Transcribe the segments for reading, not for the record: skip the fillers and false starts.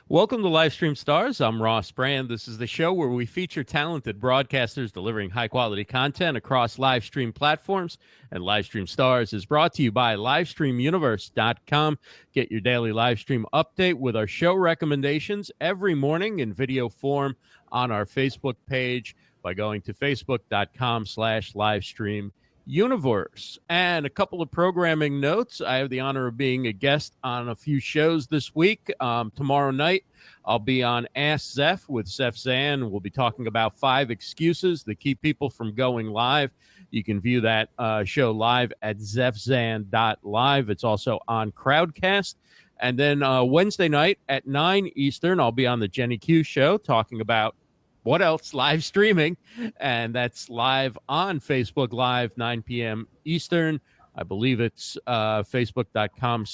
Welcome to Livestream Stars. I'm Ross Brand. This is the show where we feature talented broadcasters delivering high-quality content across live stream platforms. And Livestream Stars is brought to you by livestreamuniverse.com. Get your daily live stream update with our show recommendations every morning in video form on our Facebook page by going to facebook.com/livestream Universe. And a couple of programming notes. I have the honor of being a guest on a few shows this week. Tomorrow night, I'll be on Ask Zeph with Zeph Zan. We'll be talking about 5 excuses that keep people from going live. You can view that show live at zephzan.live. It's also on Crowdcast. And then Wednesday night at 9 Eastern, I'll be on the Jenny Q show talking about what else? Live streaming. And that's live on Facebook Live, 9 p.m. Eastern. I believe it's facebook.com/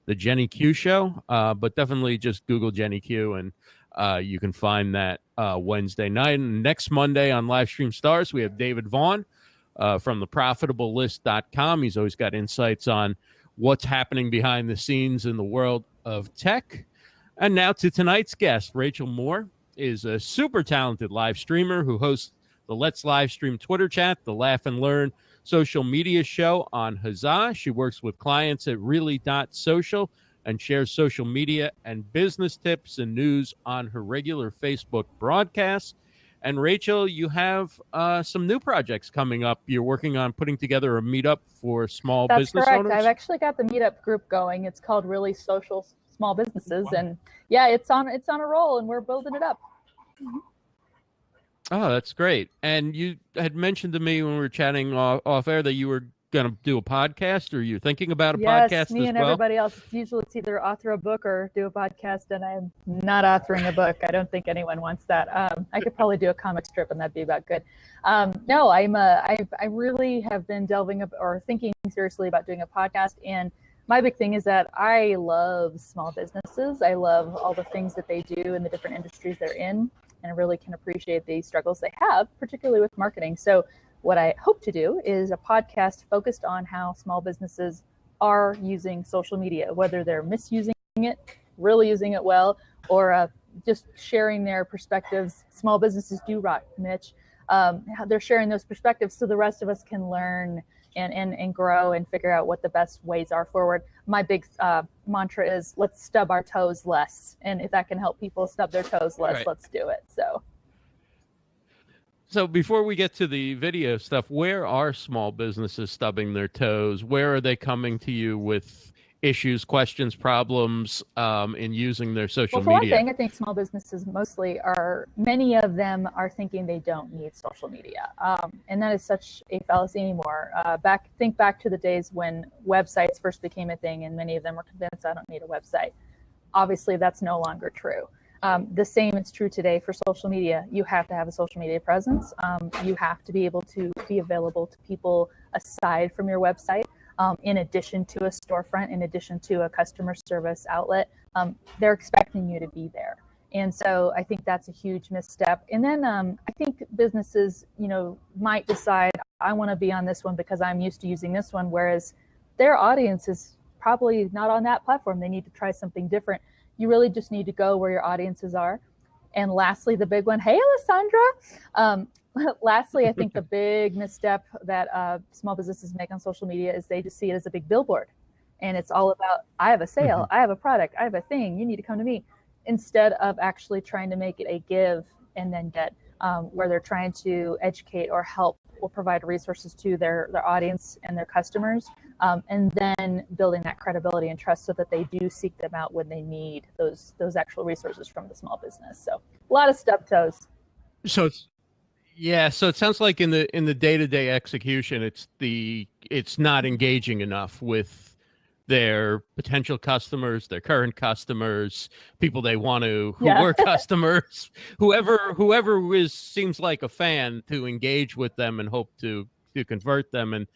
the Jenny Q show. But definitely just Google Jenny Q and you can find that Wednesday night. And next Monday on Livestream Stars, we have David Vaughn from theprofitablelist.com. He's always got insights on what's happening behind the scenes in the world of tech. And now to tonight's guest. Rachel Moore is a super talented live streamer who hosts the Let's Livestream Twitter chat, the Laugh and Learn social media show on Huzzah. She works with clients at Really.Social and shares social media and business tips and news on her regular Facebook broadcasts. And Rachel, you have some new projects coming up. You're working on putting together a meetup for small business correct. owners. I've actually got the meetup group going. It's called Really.Social Small Businesses, and yeah, it's on a roll, and we're building it up. Oh, that's great. And you had mentioned to me when we were chatting off air that you were going to do a podcast, or you're thinking about a podcast Yes, me and everybody else. It's usually it's either author a book or do a podcast, and I'm not authoring a book. I don't think anyone wants that. I could probably do a comic strip, and that'd be about good. No, I really have been delving up or thinking seriously about doing a podcast, and my big thing is that I love small businesses. I love all the things that they do in the different industries they're in, and I really can appreciate the struggles they have, particularly with marketing. So what I hope to do is a podcast focused on how small businesses are using social media, whether they're misusing it, really using it well, or just sharing their perspectives. Small businesses do rock, Mitch. They're sharing those perspectives so the rest of us can learn and grow and figure out what the best ways are forward. My big mantra is let's stub our toes less. And if that can help people stub their toes less, Right. Let's do it. So before we get to the video stuff, where are small businesses stubbing their toes? Where are they coming to you with issues, questions, problems in using their social media? Well, for one thing, I think small businesses many of them are thinking they don't need social media. And that is such a fallacy anymore. Think back to the days when websites first became a thing, and many of them were convinced I don't need a website. Obviously, that's no longer true. The same is true today for social media. You have to have a social media presence. You have to be able to be available to people aside from your website. In addition to a storefront, in addition to a customer service outlet, they're expecting you to be there. And so I think that's a huge misstep. And then I think businesses, might decide I want to be on this one because I'm used to using this one, whereas their audience is probably not on that platform. They need to try something different. You really just need to go where your audiences are. And lastly, the big one, hey, Alessandra. Lastly, I think the big misstep that small businesses make on social media is they just see it as a big billboard. And it's all about, I have a sale, I have a product, I have a thing, you need to come to me. Instead of actually trying to make it a give and then get, where they're trying to educate or help or provide resources to their audience and their customers, and then building that credibility and trust so that they do seek them out when they need those actual resources from the small business. So a lot of stub toes. So it sounds like in the day-to-day execution, it's not engaging enough with their potential customers, their current customers, people they want who were customers, whoever seems like a fan, to engage with them and hope to convert them. And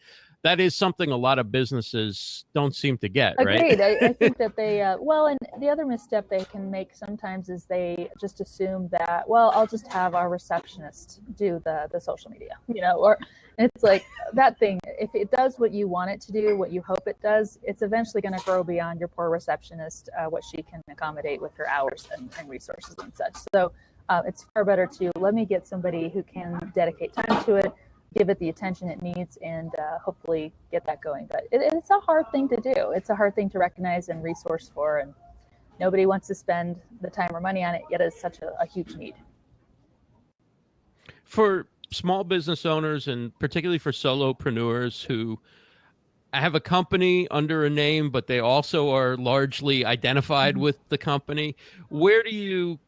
that is something a lot of businesses don't seem to get, right? Agreed. I think that they, well, and the other misstep they can make sometimes is they just assume that, well, I'll just have our receptionist do the social media, or it's like that thing. If it does what you want it to do, what you hope it does, it's eventually going to grow beyond your poor receptionist, what she can accommodate with her hours and resources and such. So it's far better to let me get somebody who can dedicate time to it, give it the attention it needs, and hopefully get that going. But it's a hard thing to do. It's a hard thing to recognize and resource for, and nobody wants to spend the time or money on it, yet it's such a huge need. For small business owners, and particularly for solopreneurs who have a company under a name, but they also are largely identified with the company, where do you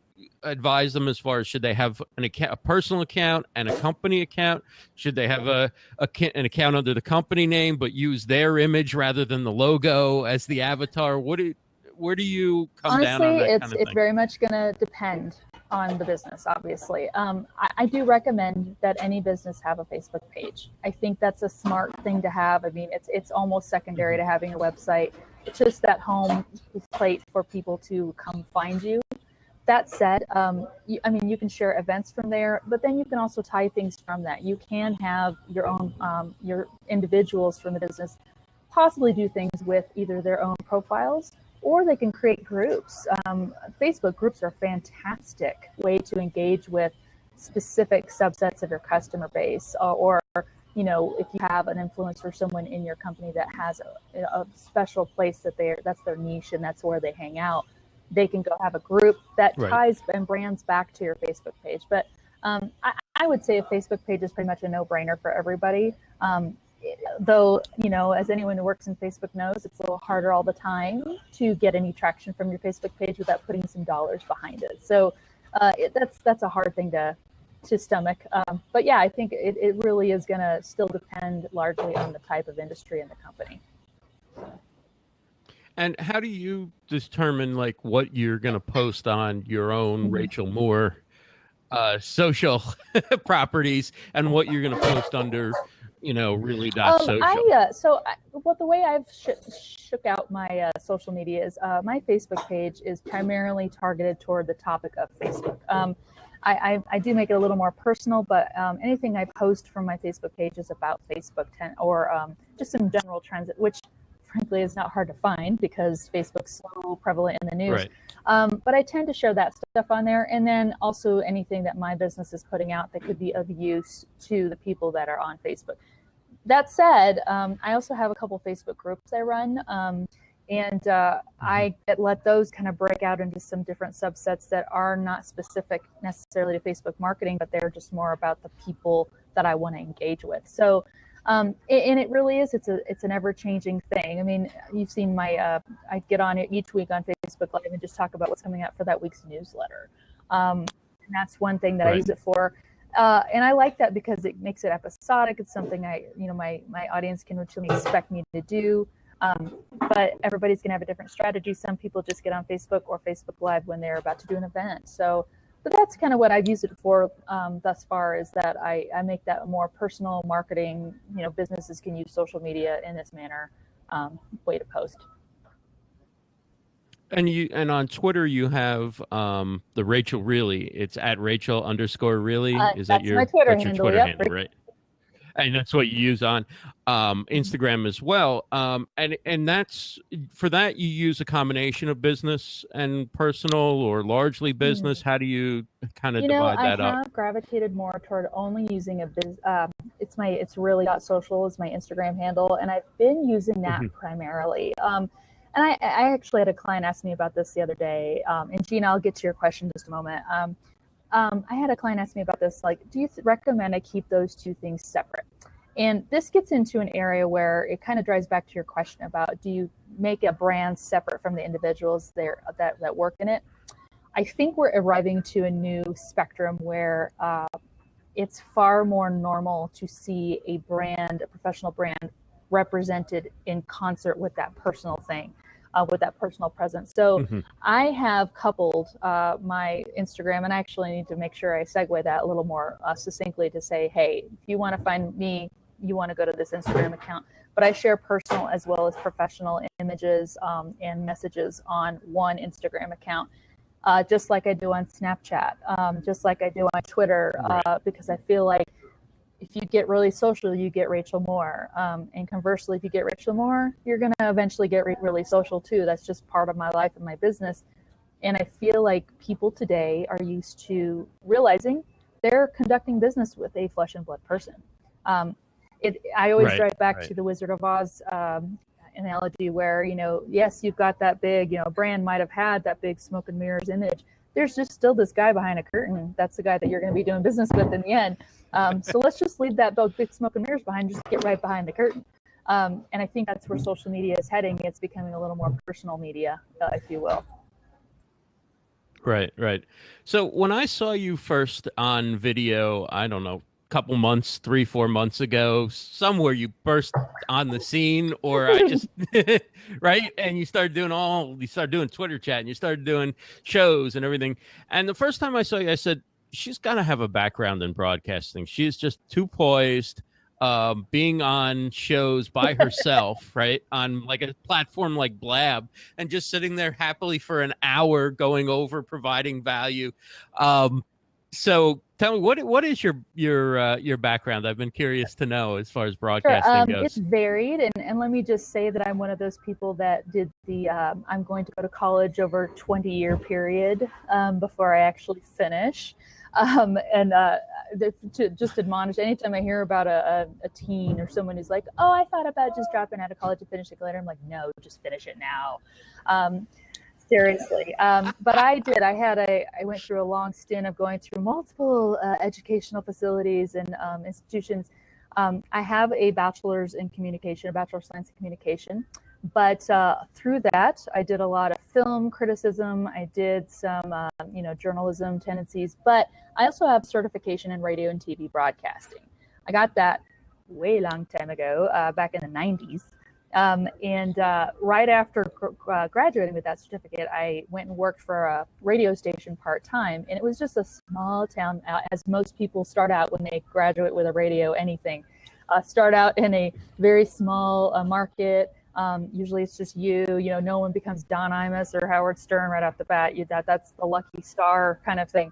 advise them as far as, should they have an account, a personal account and a company account? Should they have an account under the company name but use their image rather than the logo as the avatar? Where do you come Honestly, down on that kind of it's thing? very much going to depend on the business, obviously. I do recommend that any business have a Facebook page. I think that's a smart thing to have. I mean, it's almost secondary to having a website. It's just that home plate for people to come find you. That said, you can share events from there, but then you can also tie things from that. You can have your own, your individuals from the business possibly do things with either their own profiles, or they can create groups. Facebook groups are a fantastic way to engage with specific subsets of your customer base, or if you have an influencer, someone in your company that has a special place that's their niche and that's where they hang out, they can go have a group that ties and brands back to your Facebook page. But I would say a Facebook page is pretty much a no-brainer for everybody. Though, as anyone who works in Facebook knows, it's a little harder all the time to get any traction from your Facebook page without putting some dollars behind it. So that's a hard thing to stomach. But yeah, I think it really is going to still depend largely on the type of industry and the company. And how do you determine what you're going to post on your own Rachel Moore social properties, and what you're going to post under, Really.Social? The way I've shook out my social media is my Facebook page is primarily targeted toward the topic of Facebook. I do make it a little more personal, but anything I post from my Facebook page is about Facebook or just some general trends, which frankly is not hard to find because Facebook's so prevalent in the news. But I tend to share that stuff on there, and then also anything that my business is putting out that could be of use to the people that are on Facebook. That said, I also have a couple Facebook groups I run, and I let those kind of break out into some different subsets that are not specific necessarily to Facebook marketing, but they're just more about the people that I want to engage with. So and it really is, it's an ever-changing thing. I mean, you've seen I get on it each week on Facebook Live and just talk about what's coming out for that week's newsletter. And that's one thing that I use it for. And I like that because it makes it episodic. It's something my audience can routinely expect me to do. But everybody's going to have a different strategy. Some people just get on Facebook or Facebook Live when they're about to do an event. But that's kind of what I've used it for thus far, is that I make that a more personal marketing, businesses can use social media in this manner way to post. And on Twitter you have the Rachel Really. It's at Rachel_Really. Is that your Twitter handle? Twitter handle, right? And that's what you use on Instagram as well. And that's, for that you use a combination of business and personal, or largely business. How do you kind of divide that up? I have gravitated more toward only using it's Really.Social is my Instagram handle, and I've been using that primarily. And I actually had a client ask me about this the other day. And Gina, I'll get to your question in just a moment. I had a client ask me about this, do you recommend I keep those two things separate? And this gets into an area where it kind of drives back to your question about, do you make a brand separate from the individuals that work in it? I think we're arriving to a new spectrum where it's far more normal to see a professional brand represented in concert with that personal thing. With that personal presence. So I have coupled my Instagram, and I actually need to make sure I segue that a little more succinctly to say, hey, if you want to find me, you want to go to this Instagram account. but I share personal as well as professional images and messages on one Instagram account. Just like I do on Snapchat, just like I do on Twitter, because I feel like if you get really social, you get Rachel Moore. And conversely, if you get Rachel Moore, you're going to eventually get really social too. That's just part of my life and my business. And I feel like people today are used to realizing they're conducting business with a flesh and blood person. I always drive back to the Wizard of Oz analogy where, yes, you've got that big, brand might have had that big smoke and mirrors image. There's just still this guy behind a curtain. That's the guy that you're going to be doing business with in the end. So let's just leave that big smoke and mirrors behind, just get right behind the curtain. And I think that's where social media is heading. It's becoming a little more personal media, if you will. Right. So when I saw you first on video, I don't know, couple months, 3-4 months ago, somewhere you burst on the scene, or I just right, and you started doing Twitter chat, and you started doing shows and everything. And the first time I saw you, I said, she's got to have a background in broadcasting. She's just too poised, being on shows by herself, right, on like a platform like Blab, and just sitting there happily for an hour going over, providing value. So tell me, what is your background? I've been curious to know as far as broadcasting goes. It's varied, and let me just say that I'm one of those people that did the I'm going to go to college over a 20-year period before I actually finish. To just admonish, anytime I hear about a teen or someone who's like, oh, I thought about just dropping out of college and finishing later, I'm like, no, just finish it now. Seriously. But I did. I went through a long stint of going through multiple educational facilities and institutions. I have a bachelor's in communication, a Bachelor of Science in communication. But through that, I did a lot of film criticism. I did some, journalism tendencies. But I also have certification in radio and TV broadcasting. I got that way long time ago, back in the 90s. And right after graduating with that certificate, I went and worked for a radio station part-time. And it was just a small town, as most people start out when they graduate with a radio anything. Start out in a very small market. Usually it's just no one becomes Don Imus or Howard Stern right off the bat. That's the lucky star kind of thing.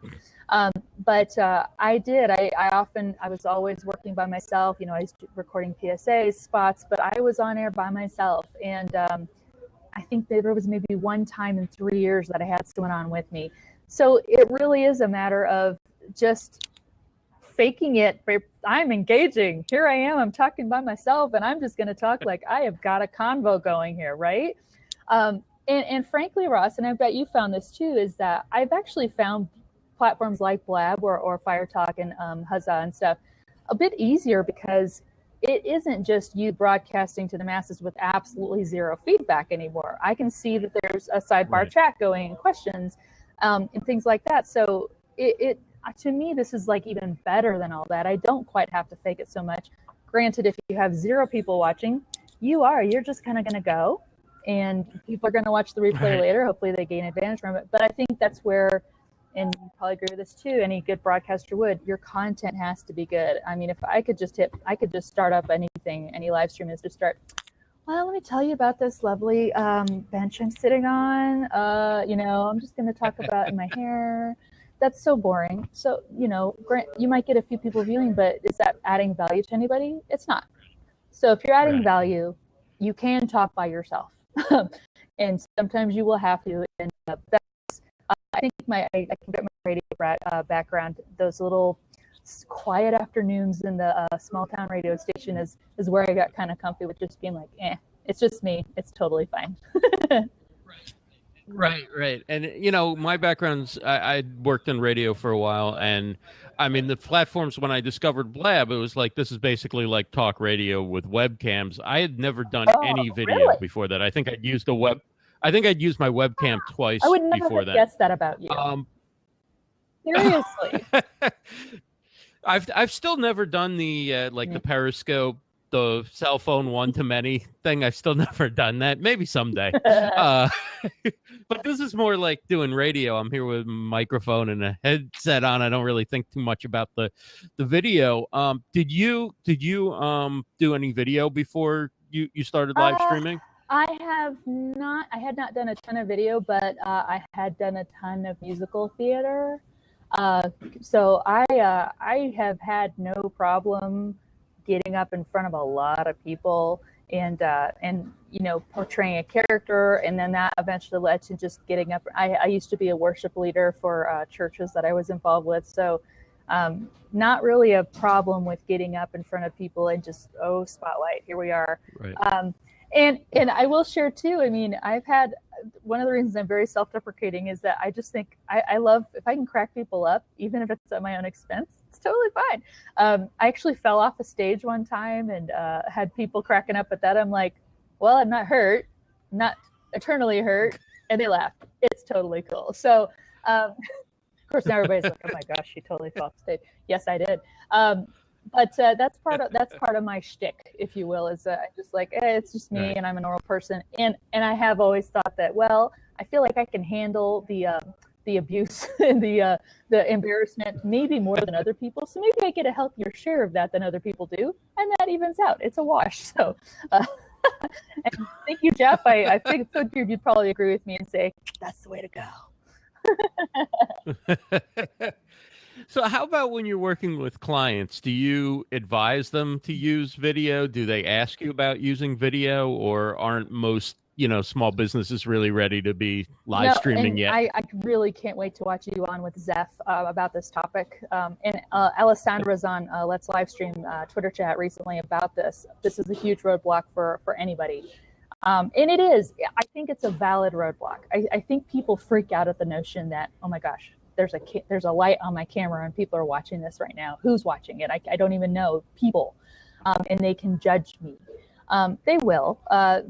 But I did. I was always working by myself. I was recording PSAs, spots, but I was on air by myself. And I think there was maybe one time in 3 years that I had someone on with me. So it really is a matter of just faking it. I'm engaging. Here I am. I'm talking by myself, and I'm just going to talk like I have got a convo going here, right? And frankly, Ross, and I bet you found this too, is that I've actually found platforms like Blab or Fire Talk and Huzzah and stuff a bit easier, because it isn't just you broadcasting to the masses with absolutely zero feedback anymore. I can see that there's a sidebar chat going and questions and things like that. So to me, this is like even better than all that. I don't quite have to fake it so much. Granted, if you have 0 people watching, you're just kind of going to go, and people are going to watch the replay later. Hopefully they gain advantage from it. But I think that's where, and you probably agree with this too, any good broadcaster would, your content has to be good. I mean, if I could just start up anything, any live stream is to start, well, let me tell you about this lovely bench I'm sitting on. I'm just going to talk about my hair. That's so boring. So, you might get a few people viewing, but is that adding value to anybody? It's not. So if you're adding value, you can talk by yourself. And sometimes you will have to. And I think I can get my radio background. Those little quiet afternoons in the small town radio station is where I got kind of comfy with just being like, it's just me. It's totally fine. Right. And, my background's, I worked in radio for a while. And I mean, the platforms, when I discovered Blab, it was like, this is basically like talk radio with webcams. I had never done any video before that. I think I'd used my webcam twice I would never before have guessed that about you. Seriously. I've still never done the the Periscope, the cell phone one-to-many thing. I've still never done that. Maybe someday. But this is more like doing radio. I'm here with a microphone and a headset on. I don't really think too much about the video. Did you do any video before you started live streaming? I had not done a ton of video, but I had done a ton of musical theater. So I have had no problem getting up in front of a lot of people and portraying a character, and then that eventually led to just getting up. I used to be a worship leader for churches that I was involved with, so not really a problem with getting up in front of people and just spotlight, here we are. Right. And I will share too. I mean, I've had one of the reasons I'm very self-deprecating is that I just think I love if I can crack people up, even if it's at my own expense. It's totally fine. I actually fell off a stage one time and had people cracking up at that. I'm like, well, I'm not hurt, not eternally hurt, and they laughed. It's totally cool. So, of course, now everybody's like, oh my gosh, she totally fell off stage. Yes, I did. But that's part of my shtick, if you will, is I just like, it's just me, right. And I'm a normal person, and I have always thought that, well, I feel like I can handle the abuse and the embarrassment maybe more than other people, so maybe I get a healthier share of that than other people do, and that evens out. It's a wash. So and thank you, Jeff. I figured you'd probably agree with me and say that's the way to go. So how about when you're working with clients? Do you advise them to use video? Do they ask you about using video, or aren't most, small businesses really ready to be live streaming yet? I really can't wait to watch you on with Zeph about this topic. And Alessandra's on Let's Livestream Twitter chat recently about this. This is a huge roadblock for anybody. And it is. I think it's a valid roadblock. I think people freak out at the notion that, oh my gosh, there's a light on my camera and people are watching this right now. Who's watching it? I don't even know people, and they can judge me. They will.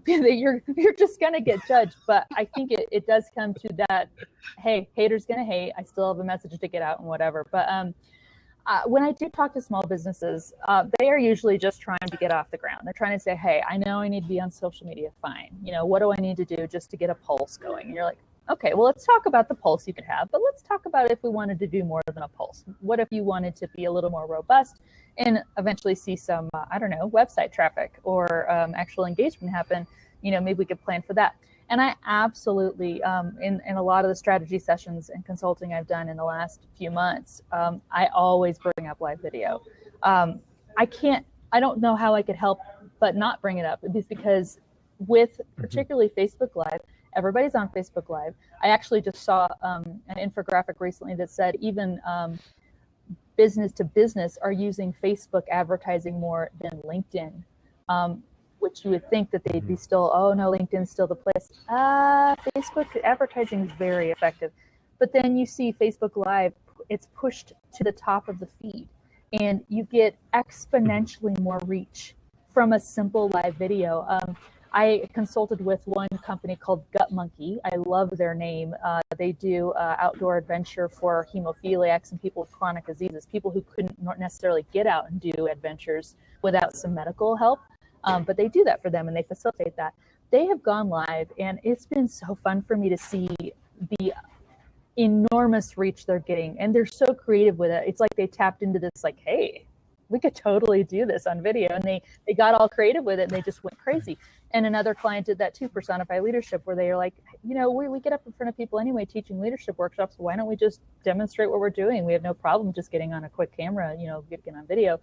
You're just gonna get judged. But I think it does come to that. Hey, haters gonna hate. I still have a message to get out and whatever. But when I do talk to small businesses, they are usually just trying to get off the ground. They're trying to say, hey, I know I need to be on social media. Fine. What do I need to do just to get a pulse going? And you're like, okay, well, let's talk about the pulse you could have, but let's talk about if we wanted to do more than a pulse. What if you wanted to be a little more robust and eventually see some, website traffic or actual engagement happen? Maybe we could plan for that. And I absolutely, in a lot of the strategy sessions and consulting I've done in the last few months, I always bring up live video. I don't know how I could help but not bring it up. It's because with particularly Facebook Live, everybody's on Facebook Live. I actually just saw an infographic recently that said even business to business are using Facebook advertising more than LinkedIn, which you would think that they'd be still, oh no, LinkedIn's still the place. Facebook advertising is very effective. But then you see Facebook Live, it's pushed to the top of the feed, and you get exponentially more reach from a simple live video. I consulted with one company called Gut Monkey. I love their name. They do outdoor adventure for hemophiliacs and people with chronic diseases, people who couldn't necessarily get out and do adventures without some medical help. But they do that for them and they facilitate that. They have gone live, and it's been so fun for me to see the enormous reach they're getting. And they're so creative with it. It's like they tapped into this, like, hey, we could totally do this on video. And they got all creative with it and they just went crazy. And another client did that too, Personify Leadership, where they are like, we get up in front of people anyway teaching leadership workshops. Why don't we just demonstrate what we're doing? We have no problem just getting on a quick camera, getting on video.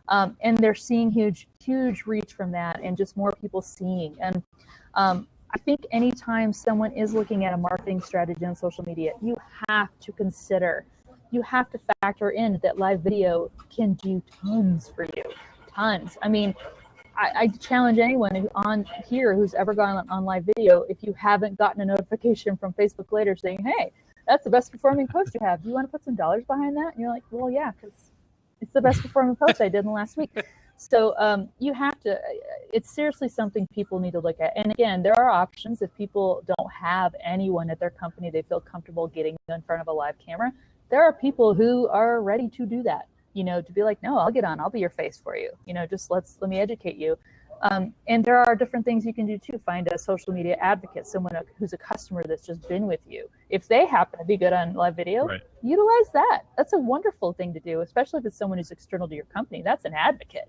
And they're seeing huge reach from that, and just more people seeing. And I think anytime someone is looking at a marketing strategy on social media, you have to factor in that live video can do tons for you, tons. I mean, I challenge anyone on here who's ever gone on live video, if you haven't gotten a notification from Facebook later saying, hey, that's the best performing post you have. Do you want to put some dollars behind that? And you're like, well, yeah, because it's the best performing post I did in the last week. So you have to, it's seriously something people need to look at. And again, there are options if people don't have anyone at their company they feel comfortable getting in front of a live camera. There are people who are ready to do that, to be like, no, I'll get on, I'll be your face for you. Just let me educate you. And there are different things you can do too. Find a social media advocate, someone who's a customer that's just been with you. If they happen to be good on live video, right, utilize that. That's a wonderful thing to do, especially if it's someone who's external to your company. That's an advocate.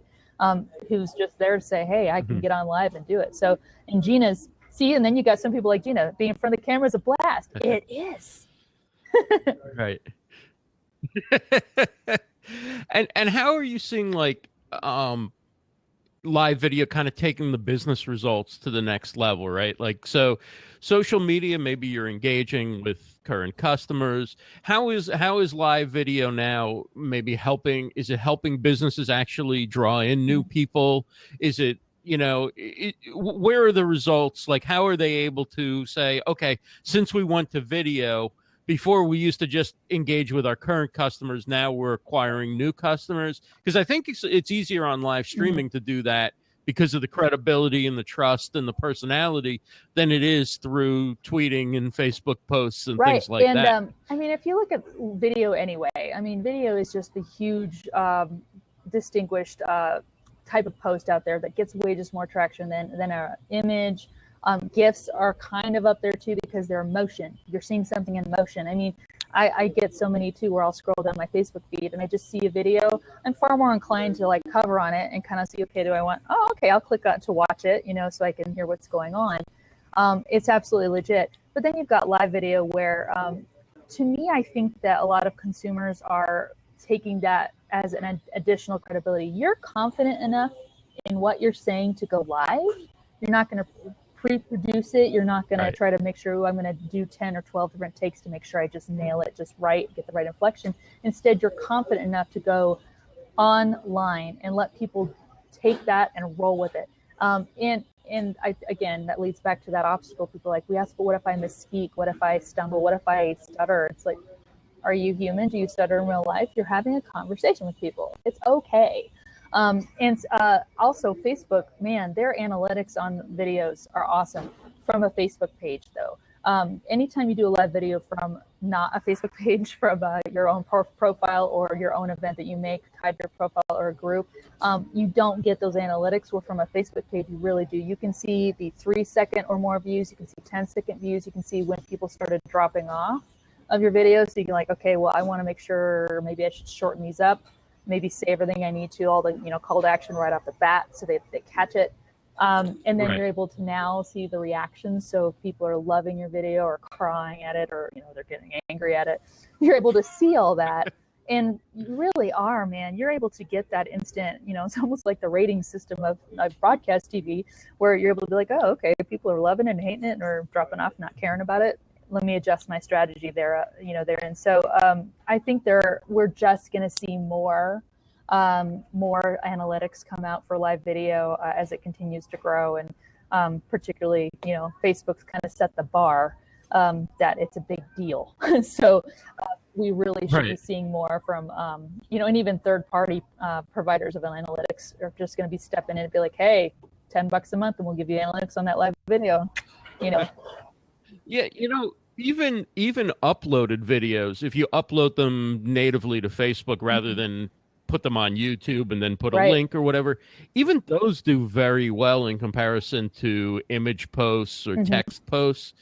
who's just there to say, hey, I can Mhm. get on live and do it. So, and Gina's, see, and then you got some people like Gina, being in front of the camera is a blast. It is. Right. And how are you seeing like live video kind of taking the business results to the next level, right? Like, so social media, maybe you're engaging with current customers. How is live video now maybe helping? Is it helping businesses actually draw in new people? Is it, where are the results? Like, how are they able to say, okay, since we went to video, before we used to just engage with our current customers, now we're acquiring new customers? Because I think it's easier on live streaming to do that because of the credibility and the trust and the personality than it is through tweeting and Facebook posts and Right. things like And that. I mean, if you look at video anyway, I mean, video is just the huge, distinguished type of post out there that gets way just more traction than an image. GIFs are kind of up there too because they're motion. You're seeing something in motion. I mean, I get so many too where I'll scroll down my Facebook feed and I just see a video. I'm far more inclined to like cover on it and kind of see, okay, do I want, oh, okay, I'll click on to watch it, so I can hear what's going on. It's absolutely legit. But then you've got live video where, to me, I think that a lot of consumers are taking that as an additional credibility. You're confident enough in what you're saying to go live. You're not going to pre-produce it. You're not going to try to make sure, I'm going to do 10 or 12 different takes to make sure I just nail it just right, get the right inflection. Instead, you're confident enough to go online and let people take that and roll with it. Again, that leads back to that obstacle. People are like, we ask, but what if I misspeak? What if I stumble? What if I stutter? It's like, are you human? Do you stutter in real life? You're having a conversation with people. It's okay. Also Facebook, man, their analytics on videos are awesome from a Facebook page though. Anytime you do a live video from not a Facebook page, from your own profile or your own event that you make tied to your profile or a group, you don't get those analytics. Where from a Facebook page, you really do. You can see the 3-second or more views. You can see 10-second views. You can see when people started dropping off of your video. So you can like, okay, well, I want to make sure maybe I should shorten these up, maybe say everything I need to, all the call to action right off the bat so they catch it. And then you're able to now see the reactions. So if people are loving your video or crying at it or they're getting angry at it, you're able to see all that. And you really are, man. You're able to get that instant, it's almost like the rating system of broadcast TV, where you're able to be like, oh, okay, people are loving it and hating it or dropping off, not caring about it. Let me adjust my strategy there, there. And so I think we're just going to see more analytics come out for live video as it continues to grow. And particularly, Facebook's kind of set the bar that it's a big deal. So we really should be seeing more from, and even third-party providers of analytics are just going to be stepping in and be like, hey, $10 a month and we'll give you analytics on that live video, Yeah, even uploaded videos, if you upload them natively to Facebook rather than put them on YouTube and then put a link or whatever, even those do very well in comparison to image posts or text posts.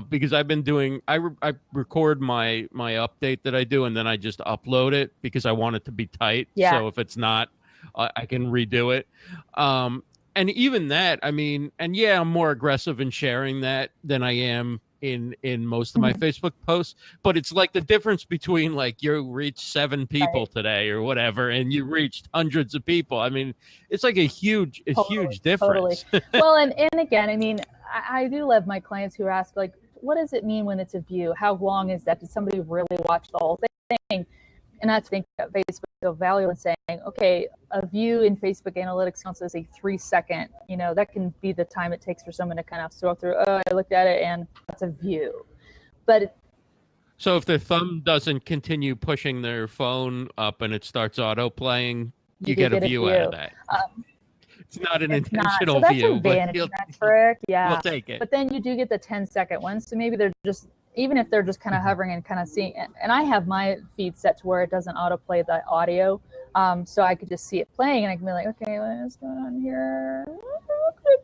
Because I've been doing, I record my update that I do and then I just upload it because I want it to be tight. Yeah. So if it's not, I can redo it. And even that, I mean, and yeah, I'm more aggressive in sharing that than I am in most of my Facebook posts. But it's like the difference between like you reached 7 people today or whatever, and you reached hundreds of people. I mean, it's like a huge difference. Totally. Well, and again, I mean, I do love my clients who ask like, what does it mean when it's a view? How long is that? Did somebody really watch the whole thing? And I think that Facebook is value in saying, okay, a view in Facebook analytics counts as a 3-second, that can be the time it takes for someone to kind of scroll through, oh, I looked at it and that's a view. But so if their thumb doesn't continue pushing their phone up and it starts auto playing, you get a view out of that. It's not an intentional view, but yeah, we'll take it. But then you do get the 10-second ones. So maybe they're just, even if they're just kind of hovering and kind of seeing, and I have my feed set to where it doesn't autoplay the audio. So I could just see it playing and I can be like, okay, what's going on here?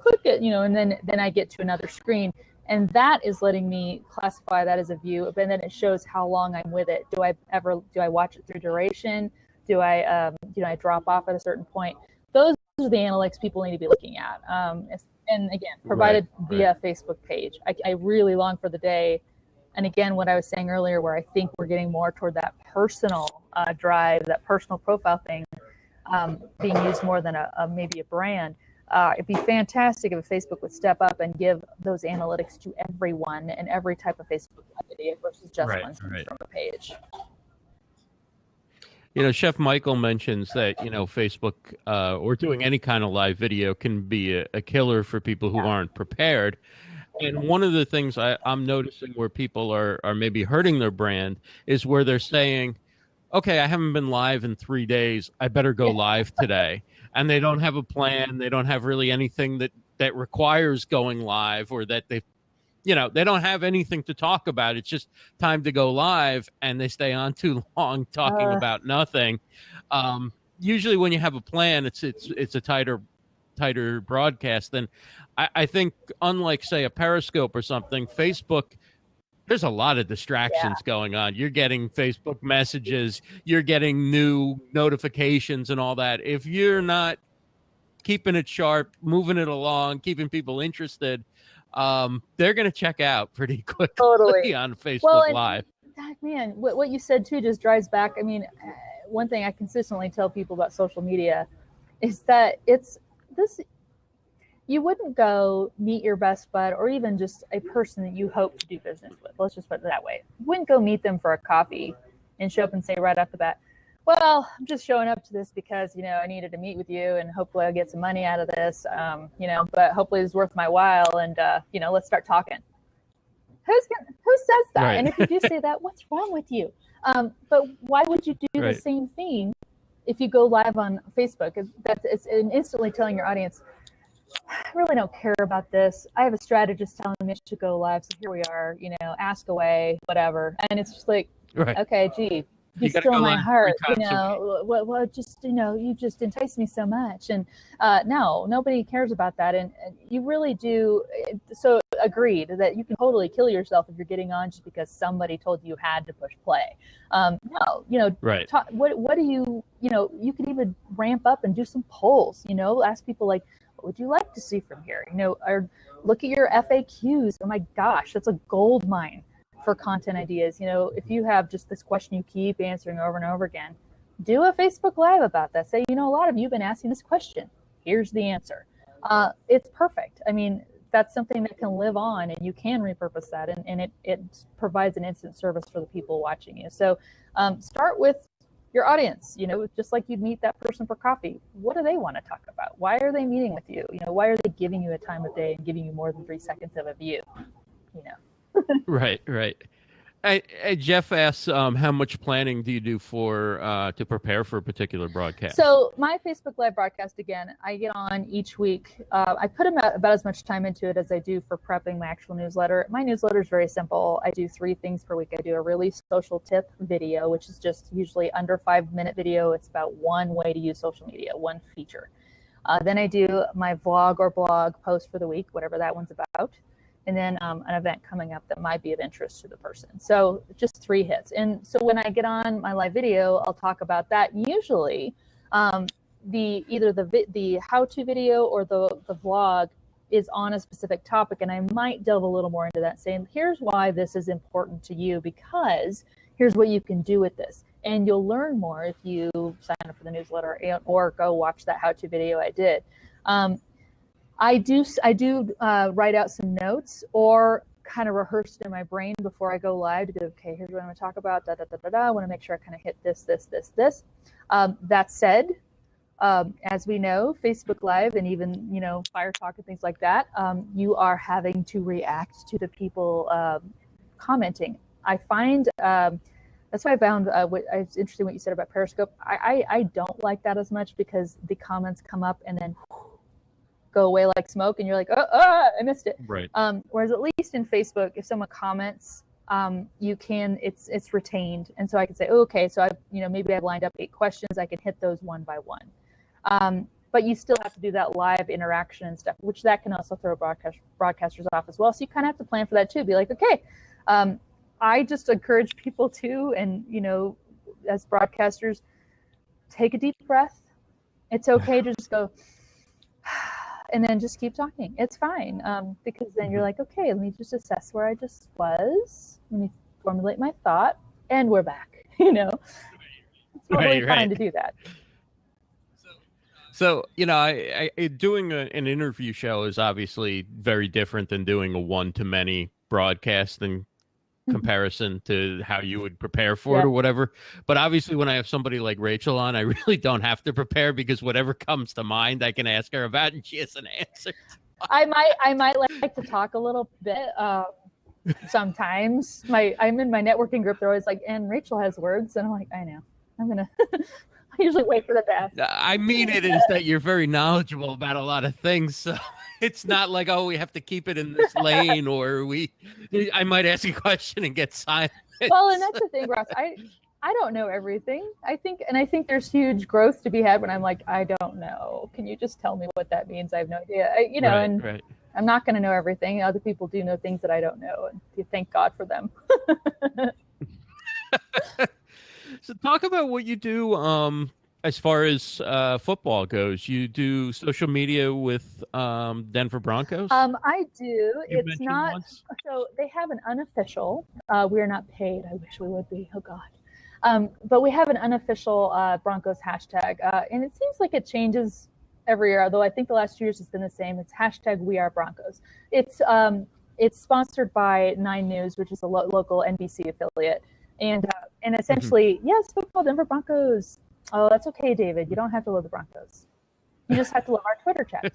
Click it, and then I get to another screen. And that is letting me classify that as a view, but then it shows how long I'm with it. Do I watch it through duration? Do I drop off at a certain point? Those are the analytics people need to be looking at. And again, provided via Facebook page. I really long for the day. And again, what I was saying earlier, where I think we're getting more toward that personal drive, that personal profile thing, being used more than maybe a brand. It'd be fantastic if Facebook would step up and give those analytics to everyone and every type of Facebook video versus just ones from a page. You know, Chef Michael mentions that, you know, Facebook or doing any kind of live video can be a killer for people who aren't prepared. And one of the things I'm noticing where people are maybe hurting their brand is where they're saying, okay, I haven't been live in 3 days. I better go live today. And they don't have a plan. They don't have really anything that requires going live, or that they don't have anything to talk about. It's just time to go live, and they stay on too long talking about nothing. Usually when you have a plan, it's a tighter broadcast. Then I think, unlike, say, a Periscope or something, Facebook, there's a lot of distractions going on. You're getting Facebook messages, you're getting new notifications and all that. If you're not keeping it sharp, moving it along, keeping people interested, they're going to check out pretty quickly on Facebook Live. Man, what you said too just drives back. I mean, one thing I consistently tell people about social media is that you wouldn't go meet your best bud or even just a person that you hope to do business with. Let's just put it that way. You wouldn't go meet them for a coffee and show up and say right off the bat, well, I'm just showing up to this because, I needed to meet with you and hopefully I'll get some money out of this, but hopefully it's worth my while. And, let's start talking. Who says that? Right. And if you do say that, what's wrong with you? But why would you do the same thing if you go live on Facebook? It's instantly telling your audience, I really don't care about this. I have a strategist telling me to go live. So here we are, ask away, whatever. And it's just like, okay, gee, you still my heart, well, just, you just entice me so much. And no, nobody cares about that. And you really do. So agreed that you can totally kill yourself if you're getting on just because somebody told you had to push play. No, what do you can even ramp up and do some polls, ask people like, what would you like to see from here? Or look at your FAQs. Oh my gosh, that's a gold mine for content ideas. If you have just this question you keep answering over and over again, do a Facebook Live about that. Say, a lot of you have been asking this question. Here's the answer. It's perfect. I mean, that's something that can live on, and you can repurpose that, and it provides an instant service for the people watching you. So start with your audience, just like you'd meet that person for coffee. What do they want to talk about? Why are they meeting with you? Why are they giving you a time of day and giving you more than 3 seconds of a view? Right. Jeff asks, how much planning do you do to prepare for a particular broadcast? So my Facebook Live broadcast, again, I get on each week. I put about as much time into it as I do for prepping my actual newsletter. My newsletter is very simple. I do 3 things per week. I do a really social tip video, which is just usually under 5-minute video. It's about one way to use social media, one feature. Then I do my vlog or blog post for the week, whatever that one's about. And then an event coming up that might be of interest to the person. So just 3 hits. And so when I get on my live video, I'll talk about that. Usually either the how-to video or the vlog is on a specific topic, and I might delve a little more into that, saying, here's why this is important to you, because here's what you can do with this. And you'll learn more if you sign up for the newsletter or go watch that how-to video I did. I do write out some notes or kind of rehearse it in my brain before I go live to go, okay, here's what I'm going to talk about, I want to make sure I kind of hit this. That said, as we know, Facebook Live and even, Fire Talk and things like that, you are having to react to the people commenting. I find, that's why I found, it's interesting what you said about Periscope. I don't like that as much because the comments come up and then go away like smoke, and you're like, I missed it. Right. Whereas at least in Facebook, if someone comments, it's retained, and so I can say, okay, so maybe I've lined up 8 questions. I can hit those one by one. But you still have to do that live interaction and stuff, which that can also throw broadcasters off as well. So you kind of have to plan for that too. Be like, okay, I just encourage people to, and as broadcasters, take a deep breath. It's okay to just go. and then just keep talking. It's fine, because then you're like, okay, let me just assess where I just was. Let me formulate my thought, and we're back. It's totally fine to do that. So, doing an interview show is obviously very different than doing a one-to-many broadcast in comparison to how you would prepare for it or whatever. But obviously, when I have somebody like Rachel on, I really don't have to prepare because whatever comes to mind, I can ask her about, and she has an answer. I might like to talk a little bit. Sometimes I'm in my networking group. They're always like, and Rachel has words, and I'm like, I know. I'm gonna. I usually wait for the best. I mean, it is that you're very knowledgeable about a lot of things, so it's not like, oh, we have to keep it in this lane, or I might ask a question and get silent. Well, and that's the thing, Ross. I don't know everything. I think there's huge growth to be had when I'm like, I don't know. Can you just tell me what that means? I have no idea. Right. I'm not going to know everything. Other people do know things that I don't know, and thank God for them. So talk about what you do as far as football goes. You do social media with Denver Broncos? I do. It's not once. So they have an unofficial. We are not paid. I wish we would be. Oh God. But we have an unofficial Broncos hashtag, and it seems like it changes every year. Although I think the last 2 years has been the same. It's hashtag We Are Broncos. It's sponsored by 9 News, which is a local NBC affiliate. And essentially, yes, football, Denver Broncos. Oh, that's okay, David. You don't have to love the Broncos. You just have to love our Twitter chat.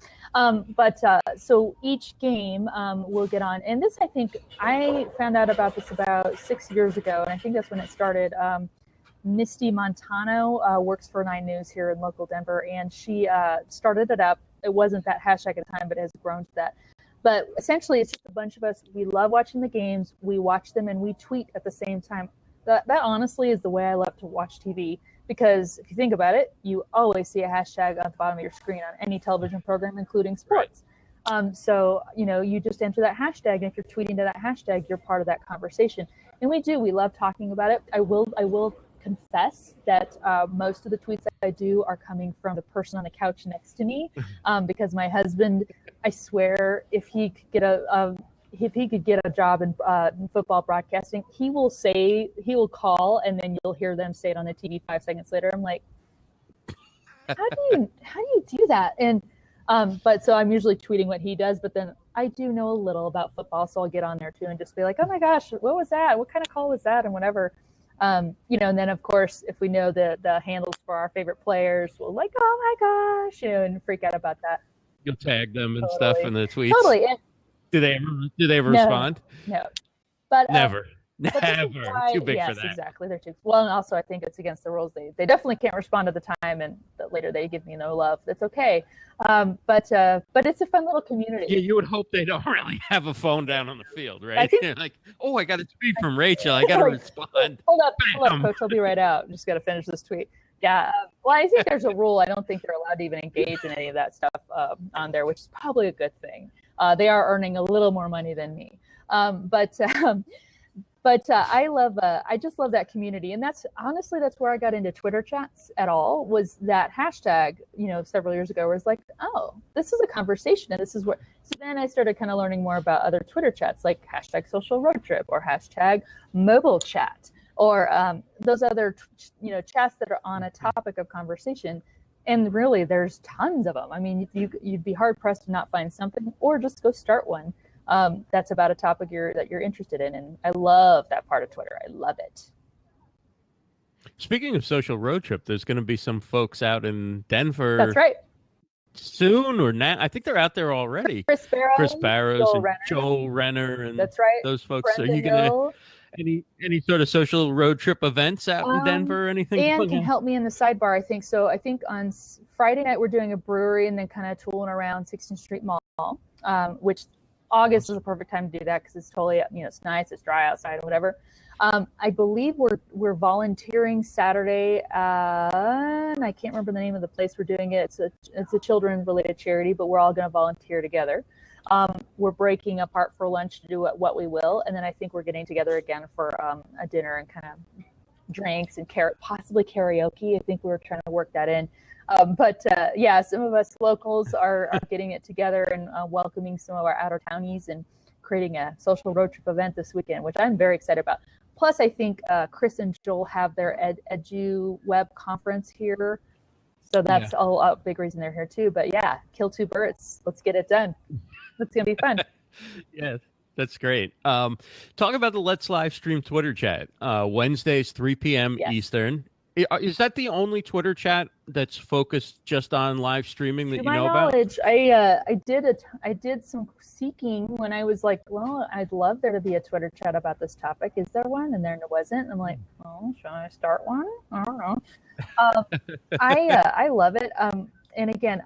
So each game we'll get on. And this, I think, I found out about this about 6 years ago, and I think that's when it started. Misty Montano works for 9 News here in local Denver, and she started it up. It wasn't that hashtag at the time, but it has grown to that. But essentially, it's just a bunch of us. We love watching the games. We watch them, and we tweet at the same time. That honestly is the way I love to watch TV, because if you think about it, you always see a hashtag on the bottom of your screen on any television program, including sports. So, you just enter that hashtag, and if you're tweeting to that hashtag, you're part of that conversation. And we love talking about it. I will confess that most of the tweets that I do are coming from the person on the couch next to me, because my husband, I swear, if he could get a job in football broadcasting, he will call, and then you'll hear them say it on the TV 5 seconds later. I'm like, how do you do that? And but so I'm usually tweeting what he does, but then I do know a little about football, so I'll get on there too and just be like, oh my gosh, what was that? What kind of call was that? And whatever. And then of course, if we know the handles for our favorite players, we'll like, oh my gosh, and freak out about that. You'll tag them and stuff in the tweets. Totally. And, do they ever respond? No. But never. Why, too big for that. Yes, exactly. They're too well, and also I think it's against the rules. They definitely can't respond at the time, and later they give me no love. That's okay. But it's a fun little community. Yeah, you would hope they don't really have a phone down on the field, right? Like, oh, I got a tweet from Rachel. I got to respond. Hold up, Coach. I'll be right out. Just got to finish this tweet. Yeah. Well, I think there's a rule. I don't think they're allowed to even engage in any of that stuff on there, which is probably a good thing. They are earning a little more money than me. But I just love that community. And that's where I got into Twitter chats at all, was that hashtag, several years ago, where it's like, oh, this is a conversation. And this is where, so then I started kind of learning more about other Twitter chats, like hashtag social road trip or hashtag mobile chat, or those other, chats that are on a topic of conversation. And really, there's tons of them. I mean, you'd be hard pressed to not find something, or just go start one. That's about a topic that you're interested in. And I love that part of Twitter. I love it. Speaking of social road trip, there's going to be some folks out in Denver. That's right. Soon or now. I think they're out there already. Chris Barrows and Joel Renner. And that's right. Those folks. Are you going to any sort of social road trip events out in Denver or anything? And can help me in the sidebar, I think. So I think on Friday night we're doing a brewery and then kind of tooling around 16th Street Mall, which August is a perfect time to do that because it's totally, it's nice, it's dry outside and whatever. I believe we're volunteering Saturday, and I can't remember the name of the place we're doing it. It's a children-related charity, but we're all going to volunteer together. We're breaking apart for lunch to do what we will, and then I think we're getting together again for a dinner and kind of drinks and possibly karaoke. I think we were trying to work that in. But yeah, some of us locals are getting it together and welcoming some of our outer townies and creating a social road trip event this weekend, which I'm very excited about. Plus, I think Chris and Joel have their Edu Web conference here. So that's a big reason they're here too. But yeah, kill two birds. Let's get it done. It's going to be fun. Yeah, that's great. Talk about the Let's Live Stream Twitter chat. Wednesdays, 3 p.m. Yes. Eastern. Is that the only Twitter chat that's focused just on live streaming that To you my know about? knowledge, I did some seeking when I was like, well, I'd love there to be a Twitter chat about this topic. Is there one? And there wasn't. And I'm like, oh, should I start one? I don't know. I love it. And again,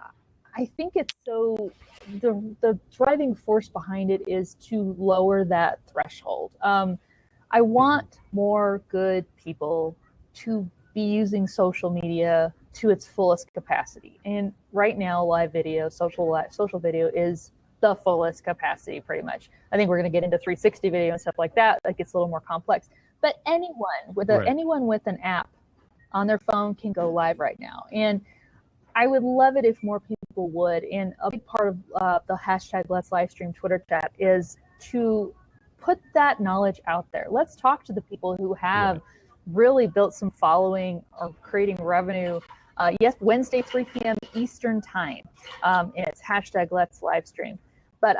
I think it's so the driving force behind it is to lower that threshold. I want more good people to be using social media to its fullest capacity. And right now, live video, social video is the fullest capacity pretty much. I think we're going to get into 360 video and stuff like that. That gets a little more complex. But anyone with an app on their phone can go live right now. And I would love it if more people would. And a big part of the hashtag Let's Livestream Twitter chat is to put that knowledge out there. Let's talk to the people who have really built some following or creating revenue. Yes, Wednesday, 3 p.m. Eastern time. And it's hashtag Let's Livestream. But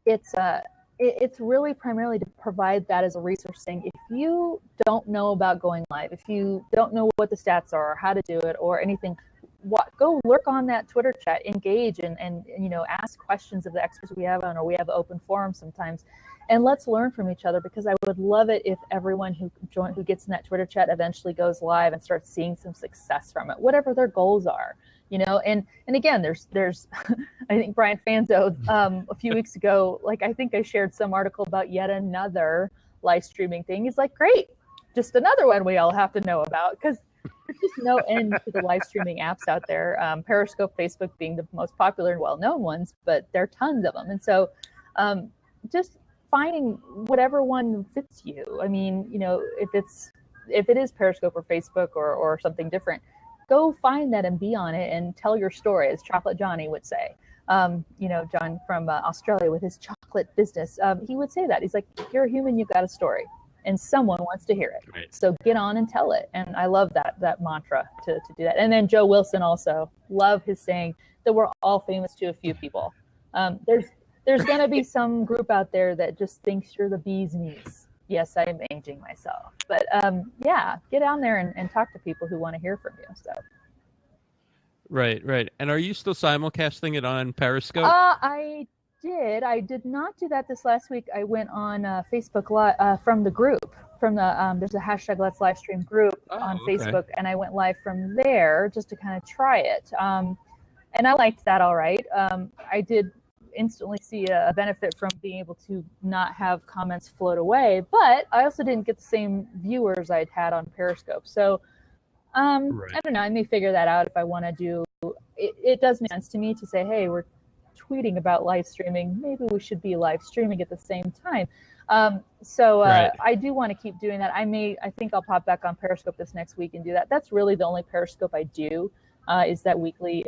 it's really primarily to provide that as a resource, saying if you don't know about going live, if you don't know what the stats are or how to do it or anything, go lurk on that Twitter chat, engage and ask questions of the experts we have on, or we have open forums sometimes, and let's learn from each other, because I would love it if everyone who gets in that Twitter chat eventually goes live and starts seeing some success from it, whatever their goals are. And again, there's I think Brian Fanzo a few weeks ago, like I think I shared some article about yet another live streaming thing. He's like, great, just another one we all have to know about, because there's just no end to the live streaming apps out there. Periscope, Facebook being the most popular and well-known ones, but there are tons of them. And so just finding whatever one fits you. I mean, if it is Periscope or Facebook or something different, go find that and be on it and tell your story, as Chocolate Johnny would say. John from Australia with his chocolate business, he would say that. He's like, if you're a human, you've got a story, and someone wants to hear it. Right. So get on and tell it. And I love that mantra to do that. And then Joe Wilson also, love his saying that we're all famous to a few people. There's going to be some group out there that just thinks you're the bee's knees. Yes, I am aging myself. But get on there and talk to people who want to hear from you. So. Right. And are you still simulcasting it on Periscope? I did not do that this last week. I went on Facebook Live from the group. There's a hashtag Let's Livestream group on Facebook, and I went live from there just to kind of try it. And I liked that all right. I did instantly see a benefit from being able to not have comments float away, but I also didn't get the same viewers I'd had on Periscope. So I don't know, I may figure that out if I want to do it. It does make sense to me to say, hey, we're tweeting about live streaming, maybe we should be live streaming at the same time. I do want to keep doing that. I think I'll pop back on Periscope this next week and do that. That's really the only Periscope I do, is that weekly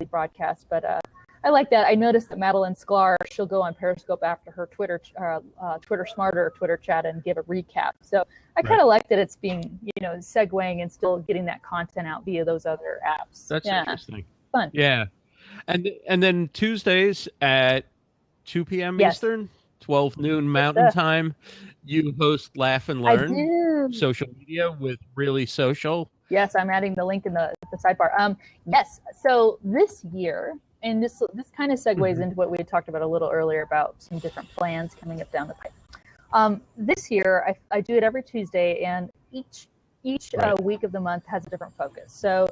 broadcast. But I like that. I noticed that Madeline Sklar, she'll go on Periscope after her Twitter Smarter Twitter chat and give a recap. So I kind of like that it's being, segueing and still getting that content out via those other apps. That's interesting. Fun. Yeah. And then Tuesdays at 2 p.m. Eastern, 12 noon Mountain Time, you host Laugh and Learn social media with Really.Social. Yes, I'm adding the link in the sidebar. Yes, so this year, and this kind of segues into what we had talked about a little earlier about some different plans coming up down the pipe. This year, I do it every Tuesday, and each week of the month has a different focus. So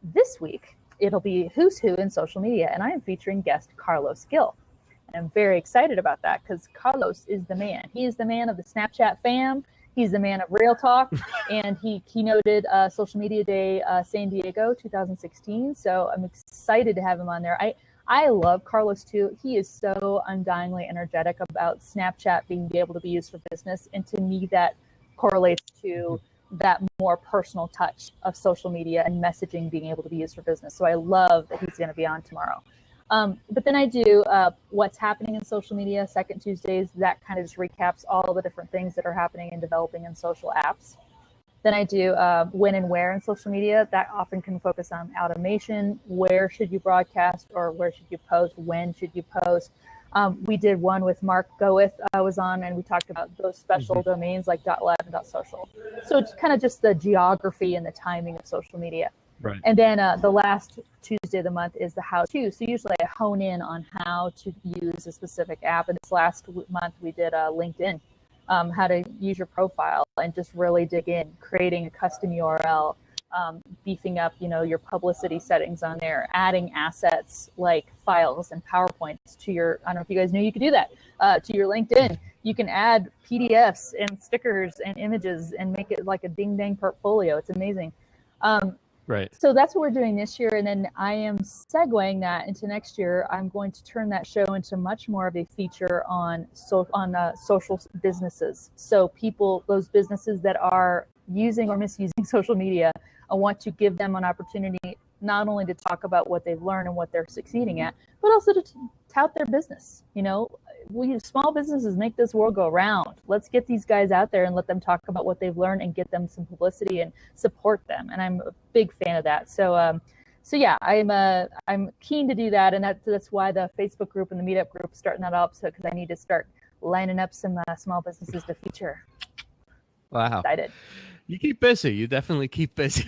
this week, it'll be Who's Who in Social Media, and I am featuring guest Carlos Gill. And I'm very excited about that because Carlos is the man. He is the man of the Snapchat fam. He's the man of Real Talk, and he keynoted Social Media Day San Diego 2016. So I'm excited to have him on there. I love Carlos too. He is so undyingly energetic about Snapchat being able to be used for business, and to me that correlates to that more personal touch of social media and messaging being able to be used for business. So I love that he's going to be on tomorrow. But then I do what's happening in social media, Second Tuesdays. That kind of just recaps all the different things that are happening and developing in social apps. Then I do when and where in social media. That often can focus on automation. Where should you broadcast, or where should you post? When should you post? We did one with Mark Goeth was on, and we talked about those special domains like .live and .social. So it's kind of just the geography and the timing of social media. Right. And then the last Tuesday of the month is the how-to. So usually I hone in on how to use a specific app. And this last month we did LinkedIn, how to use your profile and just really dig in, creating a custom URL, beefing up, your publicity settings on there, adding assets like files and PowerPoints to your, I don't know if you guys knew you could do that, to your LinkedIn. You can add PDFs and stickers and images and make it like a ding dang portfolio. It's amazing. Right. So that's what we're doing this year. And then I am segueing that into next year. I'm going to turn that show into much more of a feature on social businesses. So people, those businesses that are using or misusing social media, I want to give them an opportunity not only to talk about what they've learned and what they're succeeding at, but also to tout their business. We small businesses make this world go round. Let's get these guys out there and let them talk about what they've learned and get them some publicity and support them. And I'm a big fan of that. So yeah, I'm keen to do that, and that's why the Facebook group and the meetup group is starting that up. So because I need to start lining up some small businesses to feature. Wow. Excited. You keep busy. You definitely keep busy.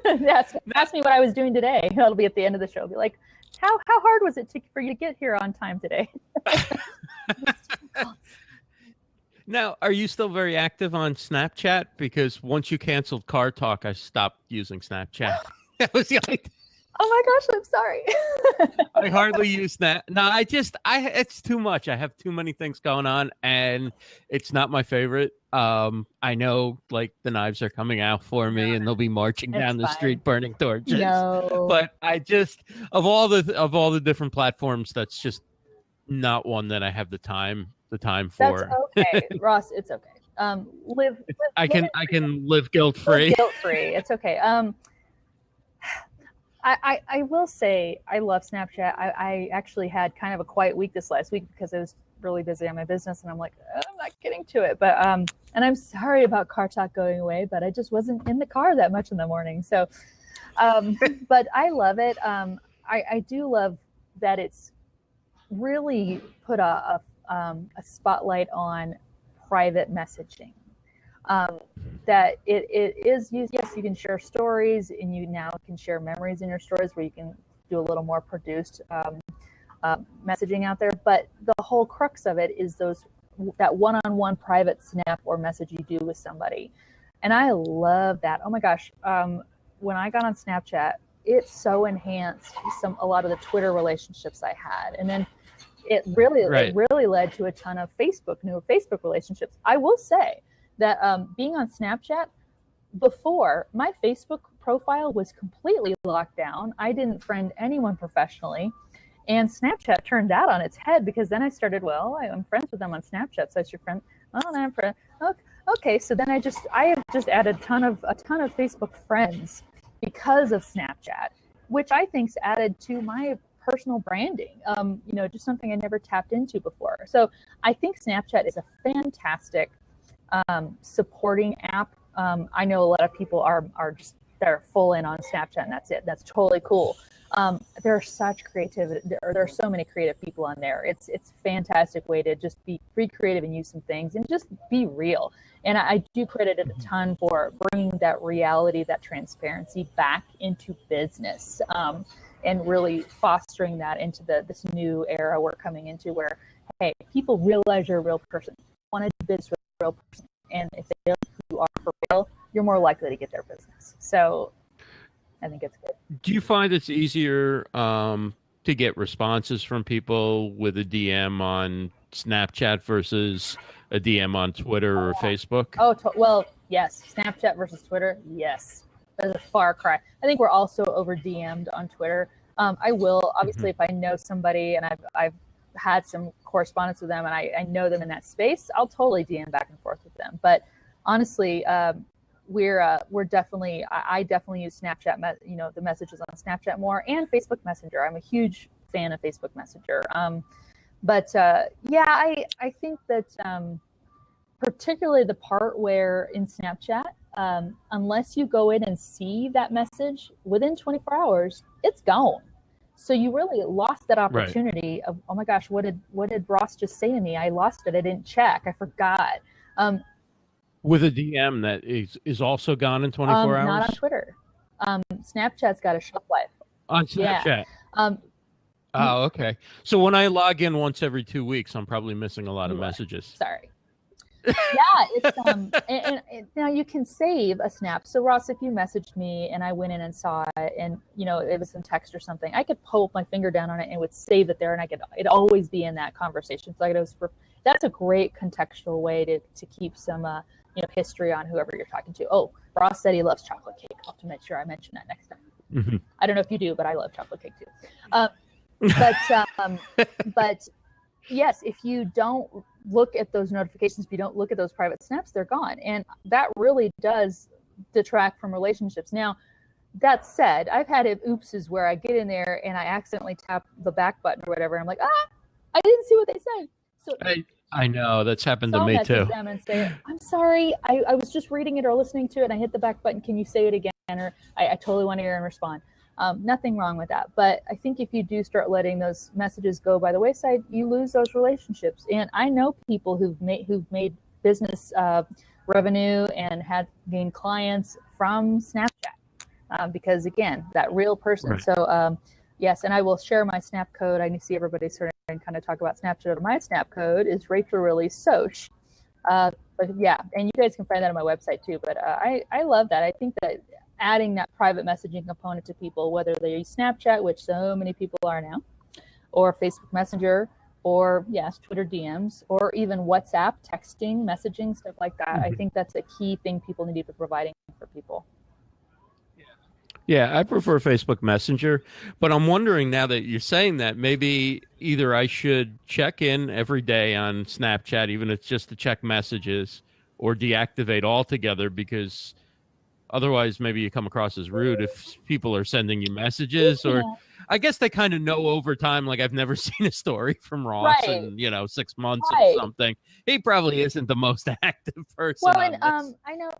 Yes. Ask me what I was doing today. That'll be at the end of the show. I'll be like, how hard was it for you to get here on time today? Now, are you still very active on Snapchat? Because once you canceled Car Talk, I stopped using Snapchat. That was the only thing. Oh my gosh, I'm sorry. I hardly use that. No, it's too much. I have too many things going on, and it's not my favorite. I know, like, the knives are coming out for me, and they'll be marching down the street burning torches. No. But I just, of all the different platforms, that's just not one that I have the time for. That's okay, Ross. It's okay. I can live guilt-free. Guilt-free. It's okay. I will say I love Snapchat. I actually had kind of a quiet week this last week because I was really busy on my business, and I'm like, I'm not getting to it. But and I'm sorry about Car Talk going away, but I just wasn't in the car that much in the morning. So, but I love it. I do love that it's really put a spotlight on private messaging. That it is used. Yes, you can share stories, and you now can share memories in your stories where you can do a little more produced messaging out there. But the whole crux of it is that one-on-one private snap or message you do with somebody. And I love that. Oh my gosh. When I got on Snapchat, it so enhanced a lot of the Twitter relationships I had. And then it really led to a ton of new Facebook relationships. I will say that being on Snapchat, before, my Facebook profile was completely locked down. I didn't friend anyone professionally. And Snapchat turned that on its head, because then I started, I'm friends with them on Snapchat, so I should friend. Oh, then I'm friend. Okay, so then I have just added a ton of Facebook friends because of Snapchat, which I think's added to my personal branding. Just something I never tapped into before. So I think Snapchat is a fantastic supporting app. I know a lot of people they're full in on Snapchat, and that's it. That's totally cool. There's such creativity. There are so many creative people on there. It's a fantastic way to just be creative and use some things and just be real. And I do credit it a ton for bringing that reality, that transparency back into business, and really fostering that into this new era we're coming into, where, hey, people realize you're a real person. You want to do business with a real person. And if they know who you are for real, you're more likely to get their business. So I think it's good. Do you find it's easier to get responses from people with a DM on Snapchat versus a DM on Twitter or Facebook? Well, yes. Snapchat versus Twitter, yes. There's a far cry. I think we're also over DM'd on Twitter. I will, obviously, if I know somebody and I've had some correspondence with them and I know them in that space, I'll totally DM back and forth with them. But honestly, we're definitely, I definitely use Snapchat, the messages on Snapchat more, and Facebook Messenger. I'm a huge fan of Facebook Messenger. Yeah, I think that particularly the part where in Snapchat, unless you go in and see that message within 24 hours, it's gone. So you really lost that opportunity of, oh my gosh, what did Ross just say to me? I lost it. I didn't check. I forgot. With a DM that is also gone in 24 hours? Not on Twitter. Snapchat's got a shelf life. On Snapchat? Yeah. Oh, okay. So when I log in once every 2 weeks, I'm probably missing a lot of messages. Sorry. Yeah, it's and now you can save a snap. So Ross, if you messaged me and I went in and saw it, and it was some text or something, I could pull my finger down on it and it would save it there, and it'd always be in that conversation. So that's a great contextual way to keep some history on whoever you're talking to. Oh, Ross said he loves chocolate cake. I'll have to make sure I mention that next time. Mm-hmm. I don't know if you do, but I love chocolate cake too. But yes, if you don't look at those notifications, if you don't look at those private snaps, they're gone. And that really does detract from relationships. Now, that said, I've had oopses where I get in there and I accidentally tap the back button or whatever. I'm like, I didn't see what they said. So I know, that's happened to me too. I'll message them and say, I'm sorry, I was just reading it or listening to it and I hit the back button. Can you say it again? Or I totally want to hear and respond. Nothing wrong with that. But I think if you do start letting those messages go by the wayside, you lose those relationships. And I know people who've made business revenue and gained clients from Snapchat because, again, that real person. Right. So, yes, and I will share my Snap code. I see everybody sort of kind of talk about Snapchat. My Snap code is Really.Social. But yeah, and you guys can find that on my website too. But I love that. I think that adding that private messaging component to people, whether they use Snapchat, which so many people are now, or Facebook Messenger, or yes, Twitter DMs, or even WhatsApp, texting, messaging, stuff like that. Mm-hmm. I think that's a key thing people need to be providing for people. Yeah, I prefer Facebook Messenger, but I'm wondering now that you're saying that, maybe either I should check in every day on Snapchat, even if it's just to check messages, or deactivate altogether, because otherwise maybe you come across as rude if people are sending you messages. Or I guess they kind of know over time, like I've never seen a story from Ross in 6 months or something. He probably isn't the most active person. Well, and I know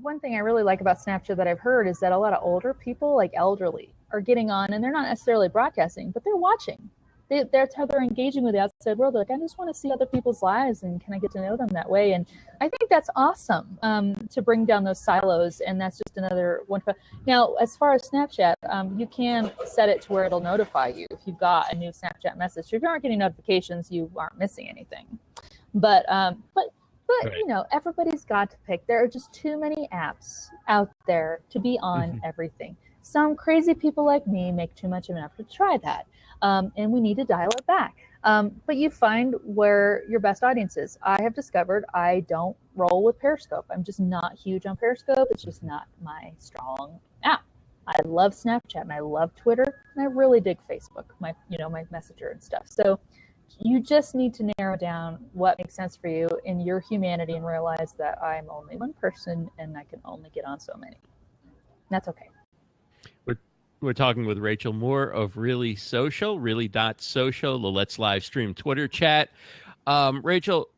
one thing I really like about Snapchat that I've heard is that a lot of older people, like elderly, are getting on, and they're not necessarily broadcasting, but they're watching. That's how they're engaging with the outside world. They're like, I just want to see other people's lives, and can I get to know them that way? And I think that's awesome to bring down those silos. And that's just another one. Now, as far as Snapchat, you can set it to where it'll notify you if you've got a new Snapchat message. If you aren't getting notifications, you aren't missing anything. But everybody's got to pick. There are just too many apps out there to be on everything. Some crazy people like me make too much of an effort to try that. And we need to dial it back. But you find where your best audience is. I have discovered I don't roll with Periscope. I'm just not huge on Periscope. It's just not my strong app. I love Snapchat and I love Twitter, and I really dig Facebook, my Messenger and stuff. So you just need to narrow down what makes sense for you in your humanity and realize that I'm only one person and I can only get on so many. And that's okay. We're talking with Rachel Moore of Really.Social, Really.Social, the Let's Live Stream Twitter chat. Rachel,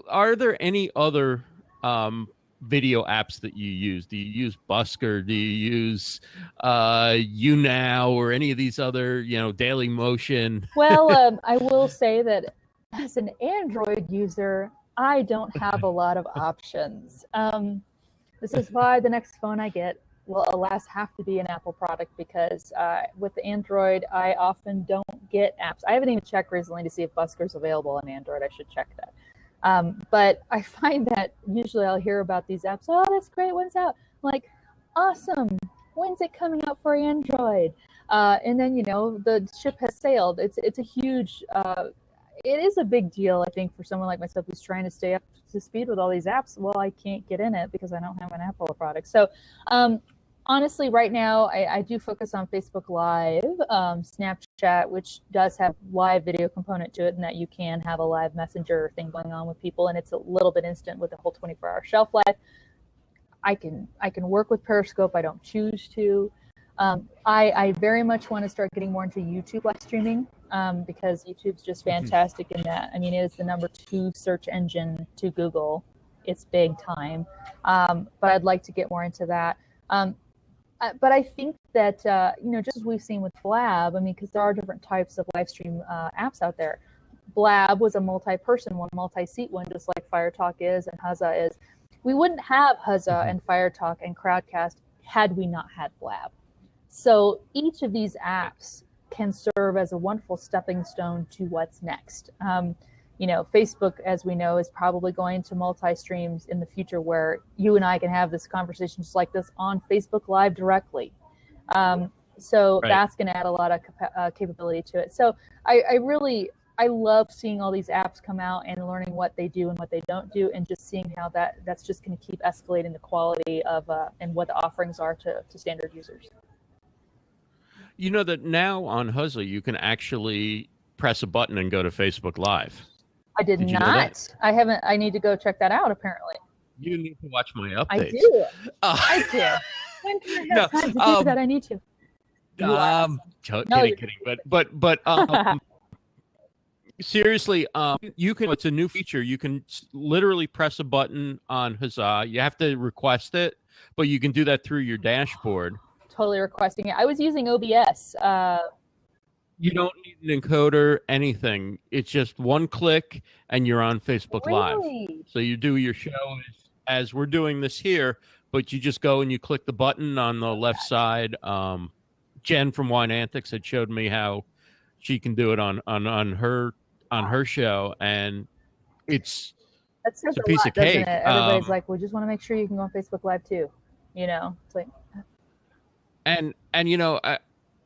are there any other video apps that you use? Do you use Busker? Do you use YouNow or any of these other, Daily Motion? Well, I will say that as an Android user, I don't have a lot of options. This is why the next phone I get will, alas, have to be an Apple product, because with the Android, I often don't get apps. I haven't even checked recently to see if Busker's available on Android. I should check that. But I find that usually I'll hear about these apps. Oh, that's great. When's out? I'm like, awesome. When's it coming out for Android? And then, the ship has sailed. It's a huge, it is a big deal, I think, for someone like myself who's trying to stay up to speed with all these apps. Well, I can't get in it because I don't have an Apple product. So, honestly, right now, I do focus on Facebook Live, Snapchat, which does have live video component to it, and that you can have a live messenger thing going on with people, and it's a little bit instant with the whole 24-hour shelf life. I can work with Periscope. I don't choose to. I very much want to start getting more into YouTube live streaming, because YouTube's just fantastic in that. I mean, it is the #2 search engine to Google. It's big time. But I'd like to get more into that. But I think that, just as we've seen with Blab, I mean, because there are different types of live stream apps out there. Blab was a multi-person one, multi-seat one, just like Fire Talk is and Huzza is. We wouldn't have Huzza and Fire Talk and Crowdcast had we not had Blab. So each of these apps can serve as a wonderful stepping stone to what's next. Facebook, as we know, is probably going to multi-streams in the future where you and I can have this conversation just like this on Facebook Live directly. So that's going to add a lot of capability to it. So I love seeing all these apps come out and learning what they do and what they don't do, and just seeing how that's just going to keep escalating the quality of and what the offerings are to standard users. You know that now on Huzza, you can actually press a button and go to Facebook Live. I did not. I haven't. I need to go check that out, apparently. You need to watch my updates. I do. I do. When can I have time to do that? I need to. Kidding. But seriously, you can. It's a new feature. You can literally press a button on Huzza. You have to request it, but you can do that through your dashboard. Totally requesting it. I was using OBS. You don't need an encoder, anything. It's just one click and you're on Facebook Live. So you do your show as we're doing this here, but you just go and you click the button on the left side. Jen from Wine Antics had showed me how she can do it on her show, and it's a piece of cake. Everybody's like, we just want to make sure you can go on Facebook Live too. It's like, and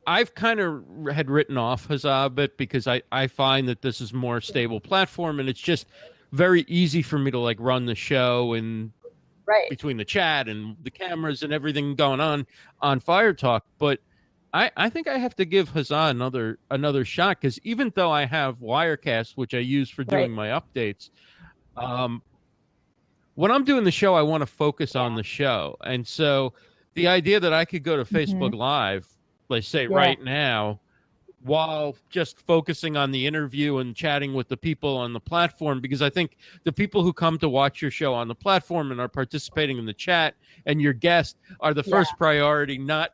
I've kind of had written off Huzza a bit because I find that this is a more stable platform, and it's just very easy for me to like run the show and between the chat and the cameras and everything going on Fire Talk. But I think I have to give Huzza another shot, because even though I have Wirecast, which I use for doing my updates, when I'm doing the show, I want to focus on the show. And so the idea that I could go to Facebook Live, let's say right now, while just focusing on the interview and chatting with the people on the platform, because I think the people who come to watch your show on the platform and are participating in the chat and your guest are the first priority, not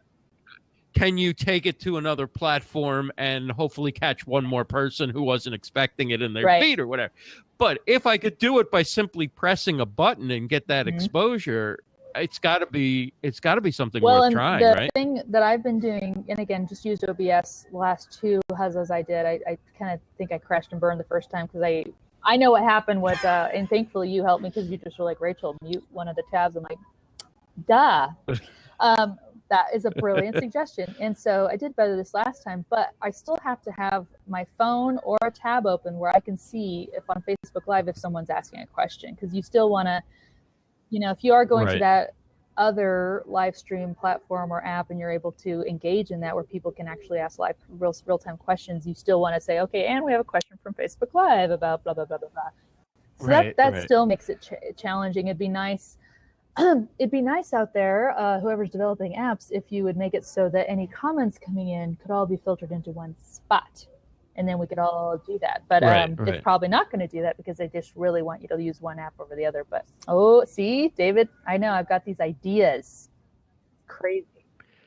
can you take it to another platform and hopefully catch one more person who wasn't expecting it in their feed or whatever. But if I could do it by simply pressing a button and get that exposure, it's got to be something worth trying, right? The thing that I've been doing, and again, just used OBS the last two Huzzas I did. I kind of think I crashed and burned the first time because I know what happened was, and thankfully you helped me because you just were like, Rachel, mute one of the tabs. I'm like, duh. That is a brilliant suggestion. And so I did better this last time, but I still have to have my phone or a tab open where I can see if on Facebook Live if someone's asking a question, because you still want to, if you are going to that other live stream platform or app and you're able to engage in that where people can actually ask real-time questions, you still want to say, okay, and we have a question from Facebook Live about blah, blah, blah, blah, blah. So that still makes it challenging. It'd be nice out there, whoever's developing apps, if you would make it so that any comments coming in could all be filtered into one spot. And then we could all do that. But it's probably not going to do that because they just really want you to use one app over the other. But, see, David, I know I've got these ideas. Crazy.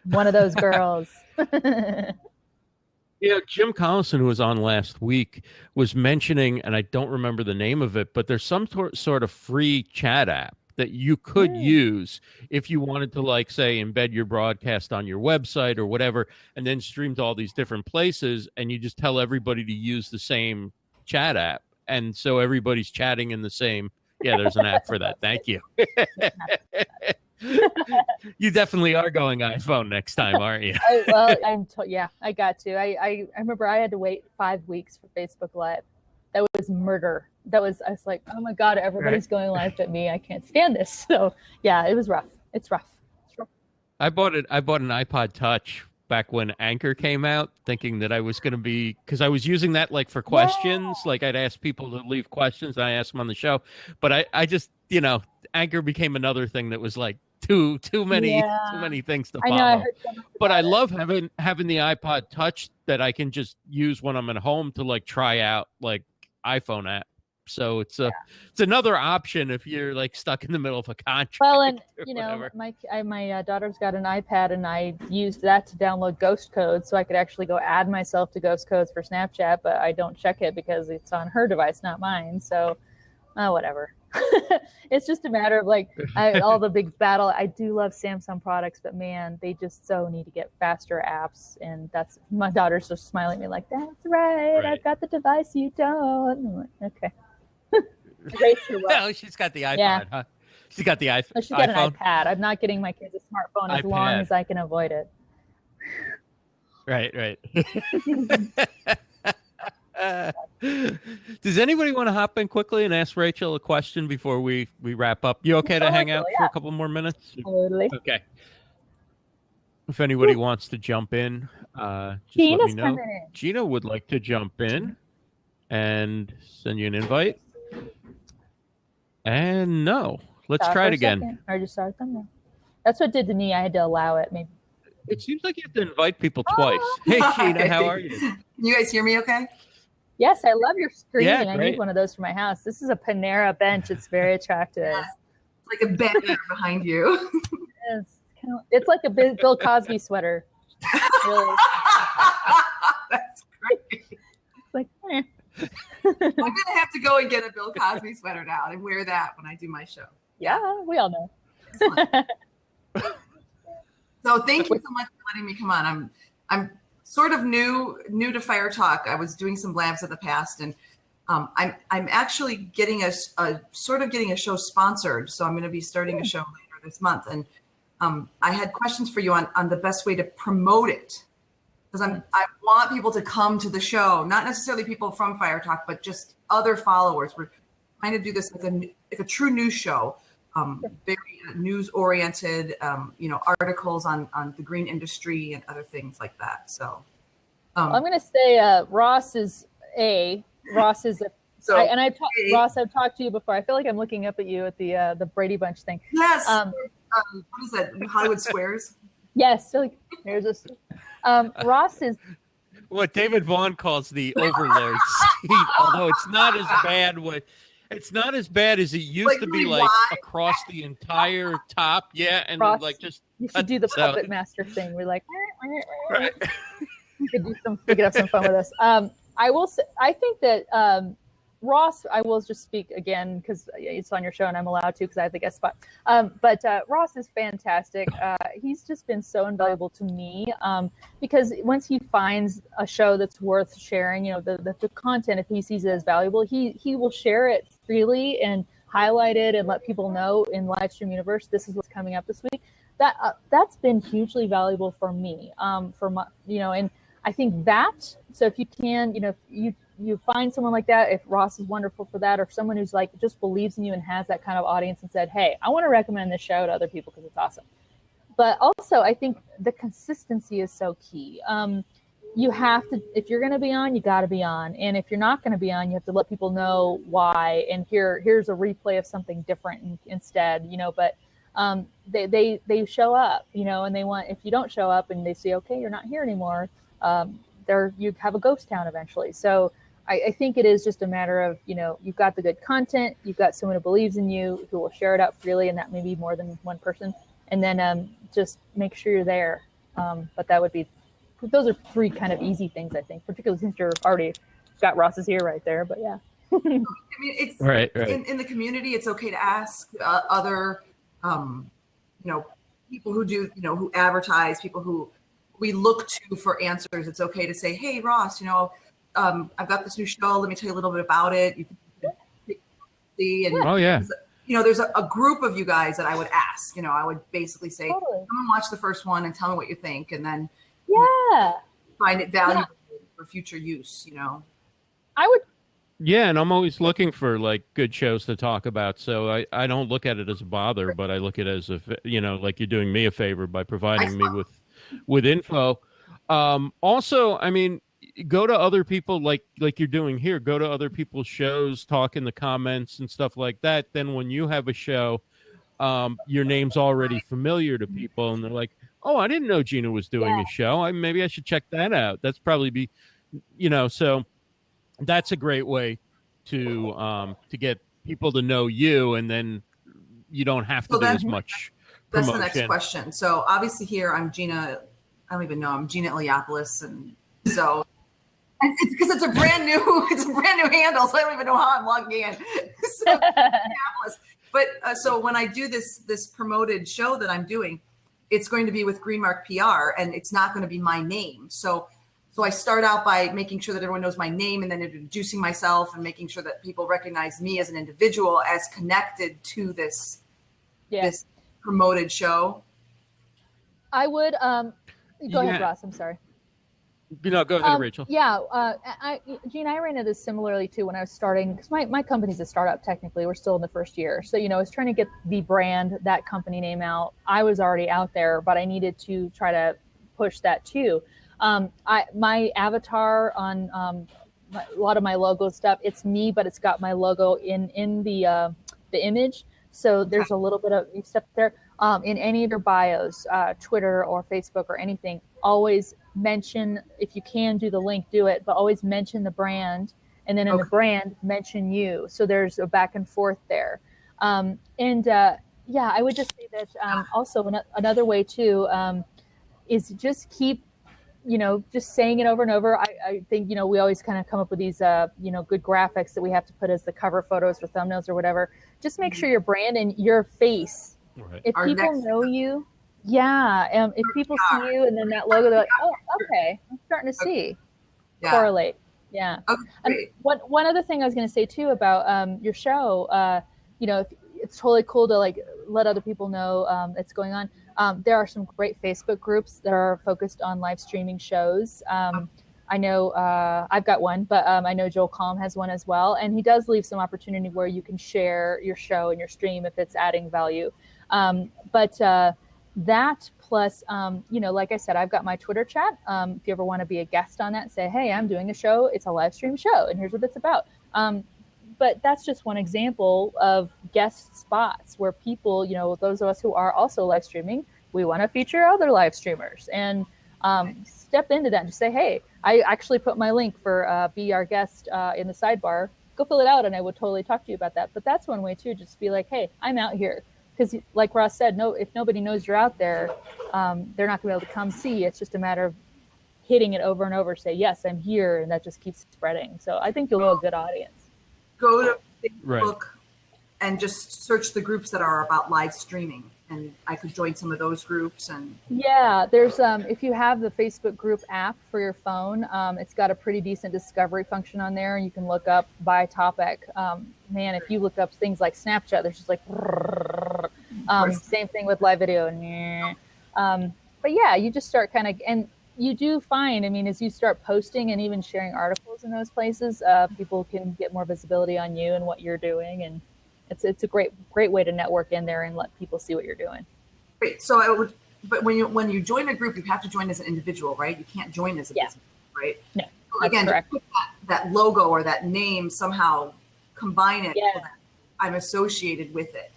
One of those girls. Jim Collison, who was on last week, was mentioning, and I don't remember the name of it, but there's some sort of free chat app that you could use if you wanted to, like, say, embed your broadcast on your website or whatever, and then stream to all these different places, and you just tell everybody to use the same chat app. And so everybody's chatting in the same, there's an app for that. Thank you. You definitely are going iPhone next time, aren't you? I got to. I remember I had to wait 5 weeks for Facebook Live. That was murder. I was like, oh my God, everybody's going live but me. I can't stand this. So it was rough. It's rough. I bought an iPod Touch back when Anchor came out, thinking that I was going to be, because I was using that like for questions. Like I'd ask people to leave questions and I asked them on the show. But I just, Anchor became another thing that was like too Yeah, many things to I know. I follow. heard so much But I about it. love having the iPod Touch that I can just use when I'm at home to like try out like iPhone app. So it's another option if you're like stuck in the middle of a contract Well, and or you know, whatever. my daughter's got an iPad, and I used that to download ghost codes, so I could actually go add myself to ghost codes for Snapchat. But I don't check it because it's on her device, not mine. So, whatever. It's just a matter of like all the big battle. I do love Samsung products, but man, they just so need to get faster apps, and that's my daughter's just smiling at me like, "That's right, I've got the device, you don't." I'm like, okay. Rachel, Oh, she's got the iPod, yeah. huh? She's got the Oh, she's got an iPhone. iPad. I'm not getting my kids a smartphone as long iPad. as I can avoid it. Right. Does anybody want to hop in quickly and ask Rachel a question before we wrap up? You okay to hang out for a couple more minutes? Totally. Okay. If anybody wants to jump in, just Gina's let me know. coming in. Gina would like to jump in and send you an invite. And no, let's try it again. Second. Or just start them now. That's what it did to me. I had to allow it. Maybe. It seems like you have to invite people twice. Hey, Gina, how are you? Can you guys hear me okay? Yes, I love your screen. Yeah, I great. need one of those for my house. This is a Panera bench. It's very attractive. Yeah. It's like a banner behind you. It's like a Bill Cosby sweater. Really. That's great. It's like, eh. I'm going to have to go and get a Bill Cosby sweater now and wear that when I do my show. Yeah, we all know. So thank you so much for letting me come on. I'm sort of new to Fire Talk. I was doing some blabs in the past, and I'm actually getting a show sponsored. So I'm going to be starting a show later this month, and I had questions for you on the best way to promote it, because I want people to come to the show, not necessarily people from Fire Talk, but just other followers. We're trying to do this like a true news show. Very news oriented, articles on the green industry and other things like that. So I'm going to say Ross is a. Ross, I've talked to you before. I feel like I'm looking up at you at the Brady Bunch thing. Yes. What is that? Hollywood Squares. Yes. So there's this. Ross is what David Vaughn calls the overlord seat, although it's not as bad. It's not as bad as it used to be, like across the entire top. Yeah, and Ross, like just you should do the puppet master thing. We're like, right. You could have some fun with us. I will say, I think that Ross, I will just speak again because it's on your show and I'm allowed to because I have the guest spot. But Ross is fantastic. He's just been so invaluable to me because once he finds a show that's worth sharing, the content, if he sees it as valuable, he will share it freely and highlight it and let people know in Livestream Universe, this is what's coming up this week. That's been hugely valuable for me. And I think that, so if you can, if you find someone like that, if Ross is wonderful for that, or if someone who's like just believes in you and has that kind of audience and said, hey, I want to recommend this show to other people because it's awesome. But also, I think the consistency is so key. You have to, if you're going to be on, you got to be on. And if you're not going to be on, you have to let people know why. And here's a replay of something different instead, But they show up, and they want, if you don't show up and they say, okay, you're not here anymore, you have a ghost town eventually. So I think it is just a matter of, you've got the good content, you've got someone who believes in you, who will share it out freely, and that may be more than one person. And then just make sure you're there. But those are three kind of easy things, I think, particularly since you're already got Ross's ear right there. But yeah. I mean, it's right. In the community, it's okay to ask other, people who do, who advertise, people who we look to for answers. It's okay to say, hey, Ross, I've got this new show. Let me tell you a little bit about it. You can see. And oh, yeah. There's a group of you guys that I would ask. I would basically say, totally. Come and watch the first one and tell me what you think. And then find it valuable for future use, I would. Yeah, and I'm always looking for like good shows to talk about. So I don't look at it as a bother, but I look at it as like you're doing me a favor by providing me with info. Also, I mean, go to other people like you're doing here. Go to other people's shows, talk in the comments and stuff like that. Then when you have a show, your name's already familiar to people, and they're like, "Oh, I didn't know Gina was doing a show. Maybe I should check that out." That's probably be, so that's a great way to get people to know you, and then you don't have to do as much That's promotion. the next question. So obviously here I'm Gina. I don't even know. I'm Gina Iliopoulos, and so it's because it's a brand new handle, so I don't even know how I'm logging in. So Iliopoulos. But so when I do this promoted show that I'm doing, it's going to be with Greenmark PR, and it's not going to be my name. So I start out by making sure that everyone knows my name, and then introducing myself and making sure that people recognize me as an individual as connected to this promoted show. I would go ahead, Ross. I'm sorry. Go ahead, Rachel. Yeah, Gene, I ran into this similarly too when I was starting, because my company's a startup technically. We're still in the first year. So, I was trying to get the brand, that company name out. I was already out there, but I needed to try to push that too. My avatar on a lot of my logo stuff, it's me, but it's got my logo in the image. So there's a little bit of stuff there. In any of your bios, Twitter or Facebook or anything, always mention, if you can do the link, do it, but always mention the brand, and then in the brand, mention you. So there's a back and forth there. I would just say that also another way too is just keep, just saying it over and over. I think, we always kind of come up with these, good graphics that we have to put as the cover photos or thumbnails or whatever. Just make sure your brand and your face, if people know you, if people see you and then that logo, they're like, oh, okay, I'm starting to see correlate. Yeah. And one other thing I was going to say too about your show, it's totally cool to let other people know it's going on. There are some great Facebook groups that are focused on live streaming shows. I know I've got one, but I know Joel Calm has one as well. And he does leave some opportunity where you can share your show and your stream if it's adding value. That plus, like I said, I've got my Twitter chat. If you ever want to be a guest on that, say, hey, I'm doing a show. It's a live stream show, and here's what it's about. But that's just one example of guest spots where people, those of us who are also live streaming, we want to feature other live streamers and step into that and just say, hey, I actually put my link for be our guest in the sidebar. Go fill it out, and I would totally talk to you about that. But that's one way too, just be like, hey, I'm out here. Because like Ross said, if nobody knows you're out there, they're not going to be able to come see. It's just a matter of hitting it over and over, say, yes, I'm here, and that just keeps spreading. So I think you'll know a good audience. Go to Facebook and just search the groups that are about live streaming, and I could join some of those groups. And there's if you have the Facebook group app for your phone, it's got a pretty decent discovery function on there, and you can look up by topic. If you look up things like Snapchat, there's just like same thing with live video. But you just start kind of, and you do find, as you start posting and even sharing articles in those places, people can get more visibility on you and what you're doing, and it's a great way to network in there and let people see what you're doing. Great. So but when you join a group, you have to join as an individual, right? You can't join as a business, right? No. So again, correct. Put that logo or that name, somehow combine it so that I'm associated with it.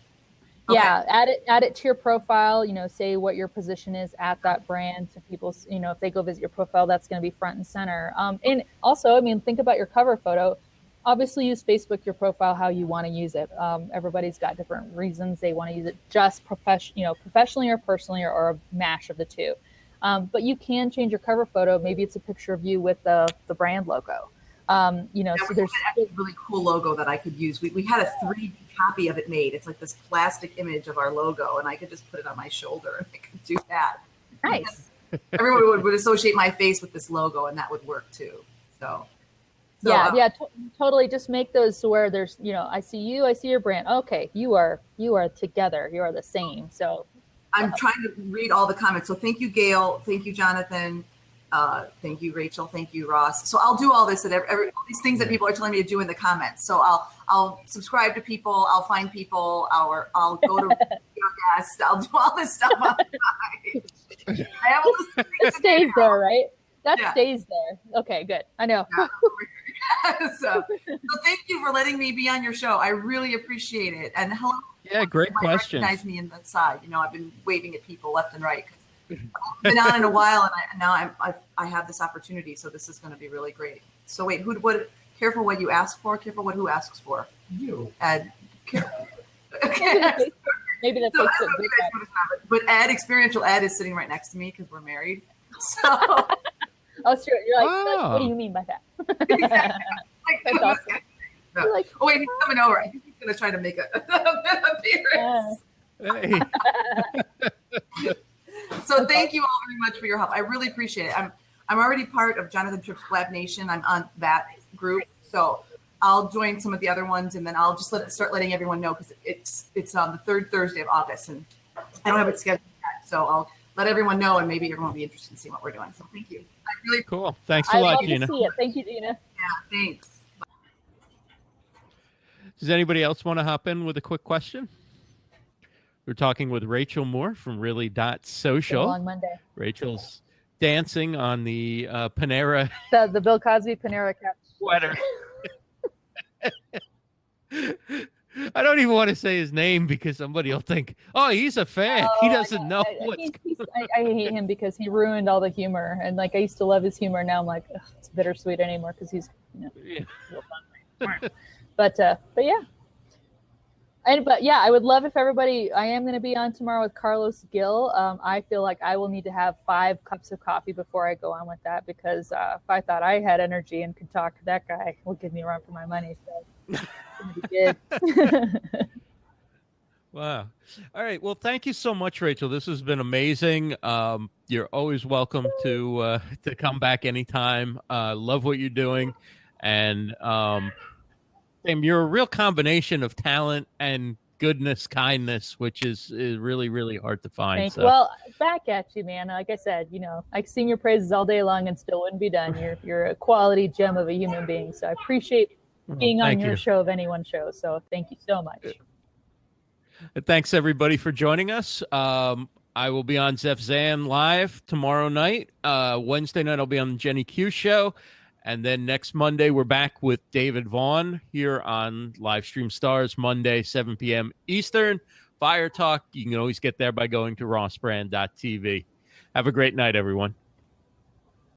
Okay. Yeah, add it to your profile, say what your position is at that brand. So people, if they go visit your profile, that's going to be front and center. And also, think about your cover photo. Obviously use Facebook, your profile, how you want to use it. Everybody's got different reasons they want to use it, just professionally or personally, or a mash of the two. But you can change your cover photo. Maybe it's a picture of you with the brand logo. So there's a really cool logo that I could use. We had a 3D copy of it made. It's like this plastic image of our logo, and I could just put it on my shoulder and I could do that. Nice. Everyone would associate my face with this logo, and that would work too. Totally. Just make those where there's, I see you, I see your brand. Okay, you are together. You are the same. So I'm trying to read all the comments. So thank you, Gail. Thank you, Jonathan. Thank you, Rachel. Thank you, Ross. So I'll do all this and all these things that people are telling me to do in the comments. So I'll subscribe to people. I'll find people. I'll go to your guest. I'll do all this stuff on the side. I have all this it stays there, right? That stays there. Okay, good. I know. So thank you for letting me be on your show. I really appreciate it. And hello. Yeah, great question. Recognize me in the side. You know, I've been waving at people left and right. I've been on in a while, and now I have this opportunity. So this is going to be really great. So wait, careful what you ask for. Careful who asks for. You. Ed. Maybe that's so, but Ed, experiential Ed, is sitting right next to me because we're married. So. Oh, sure. You're like, what do you mean by that? Exactly. That's awesome. No. Like, oh wait, he's coming over. I think he's going to try to make an appearance. Hey. So thank you all very much for your help. I really appreciate it. I'm already part of Jonathan Tripp's Blab Nation. I'm on that group, so I'll join some of the other ones, and then I'll just start letting everyone know because it's on the third Thursday of August, and I don't have it scheduled yet. So I'll let everyone know, and maybe everyone will be interested in seeing what we're doing. So thank you. I really cool. Thanks a lot, Gina. See it. Thank you, Gina. Yeah, thanks. Does anybody else want to hop in with a quick question? We're talking with Rachel Moore from Really.Social. Long Monday. Rachel's dancing on the Panera The Bill Cosby Panera cap sweater. I don't even want to say his name because somebody will think, oh, he's a fan. He doesn't know what's I hate him because he ruined all the humor. And like I used to love his humor. Now I'm like, it's bittersweet anymore because he's, yeah. But yeah. But yeah, I would love if everybody. I am going to be on tomorrow with Carlos Gill. I feel like I will need to have 5 cups of coffee before I go on with that because if I thought I had energy and could talk to that guy, will give me a run for my money. So it's going to be good. Wow. All right. Well, thank you so much, Rachel. This has been amazing. You're always welcome to come back anytime. Love what you're doing, and Sam, you're a real combination of talent and goodness, kindness, which is really, really hard to find. So. Well, back at you, man. Like I said, I sing your praises all day long and still wouldn't be done. You're a quality gem of a human being. So I appreciate being on your show of anyone's show. So thank you so much. Thanks, everybody, for joining us. I will be on Zeph Zan live tomorrow night. Wednesday night, I'll be on the Jenny Q show. And then next Monday, we're back with David Vaughn here on Livestream Stars, Monday, 7 p.m. Eastern. Fire Talk, you can always get there by going to rossbrand.tv. Have a great night, everyone.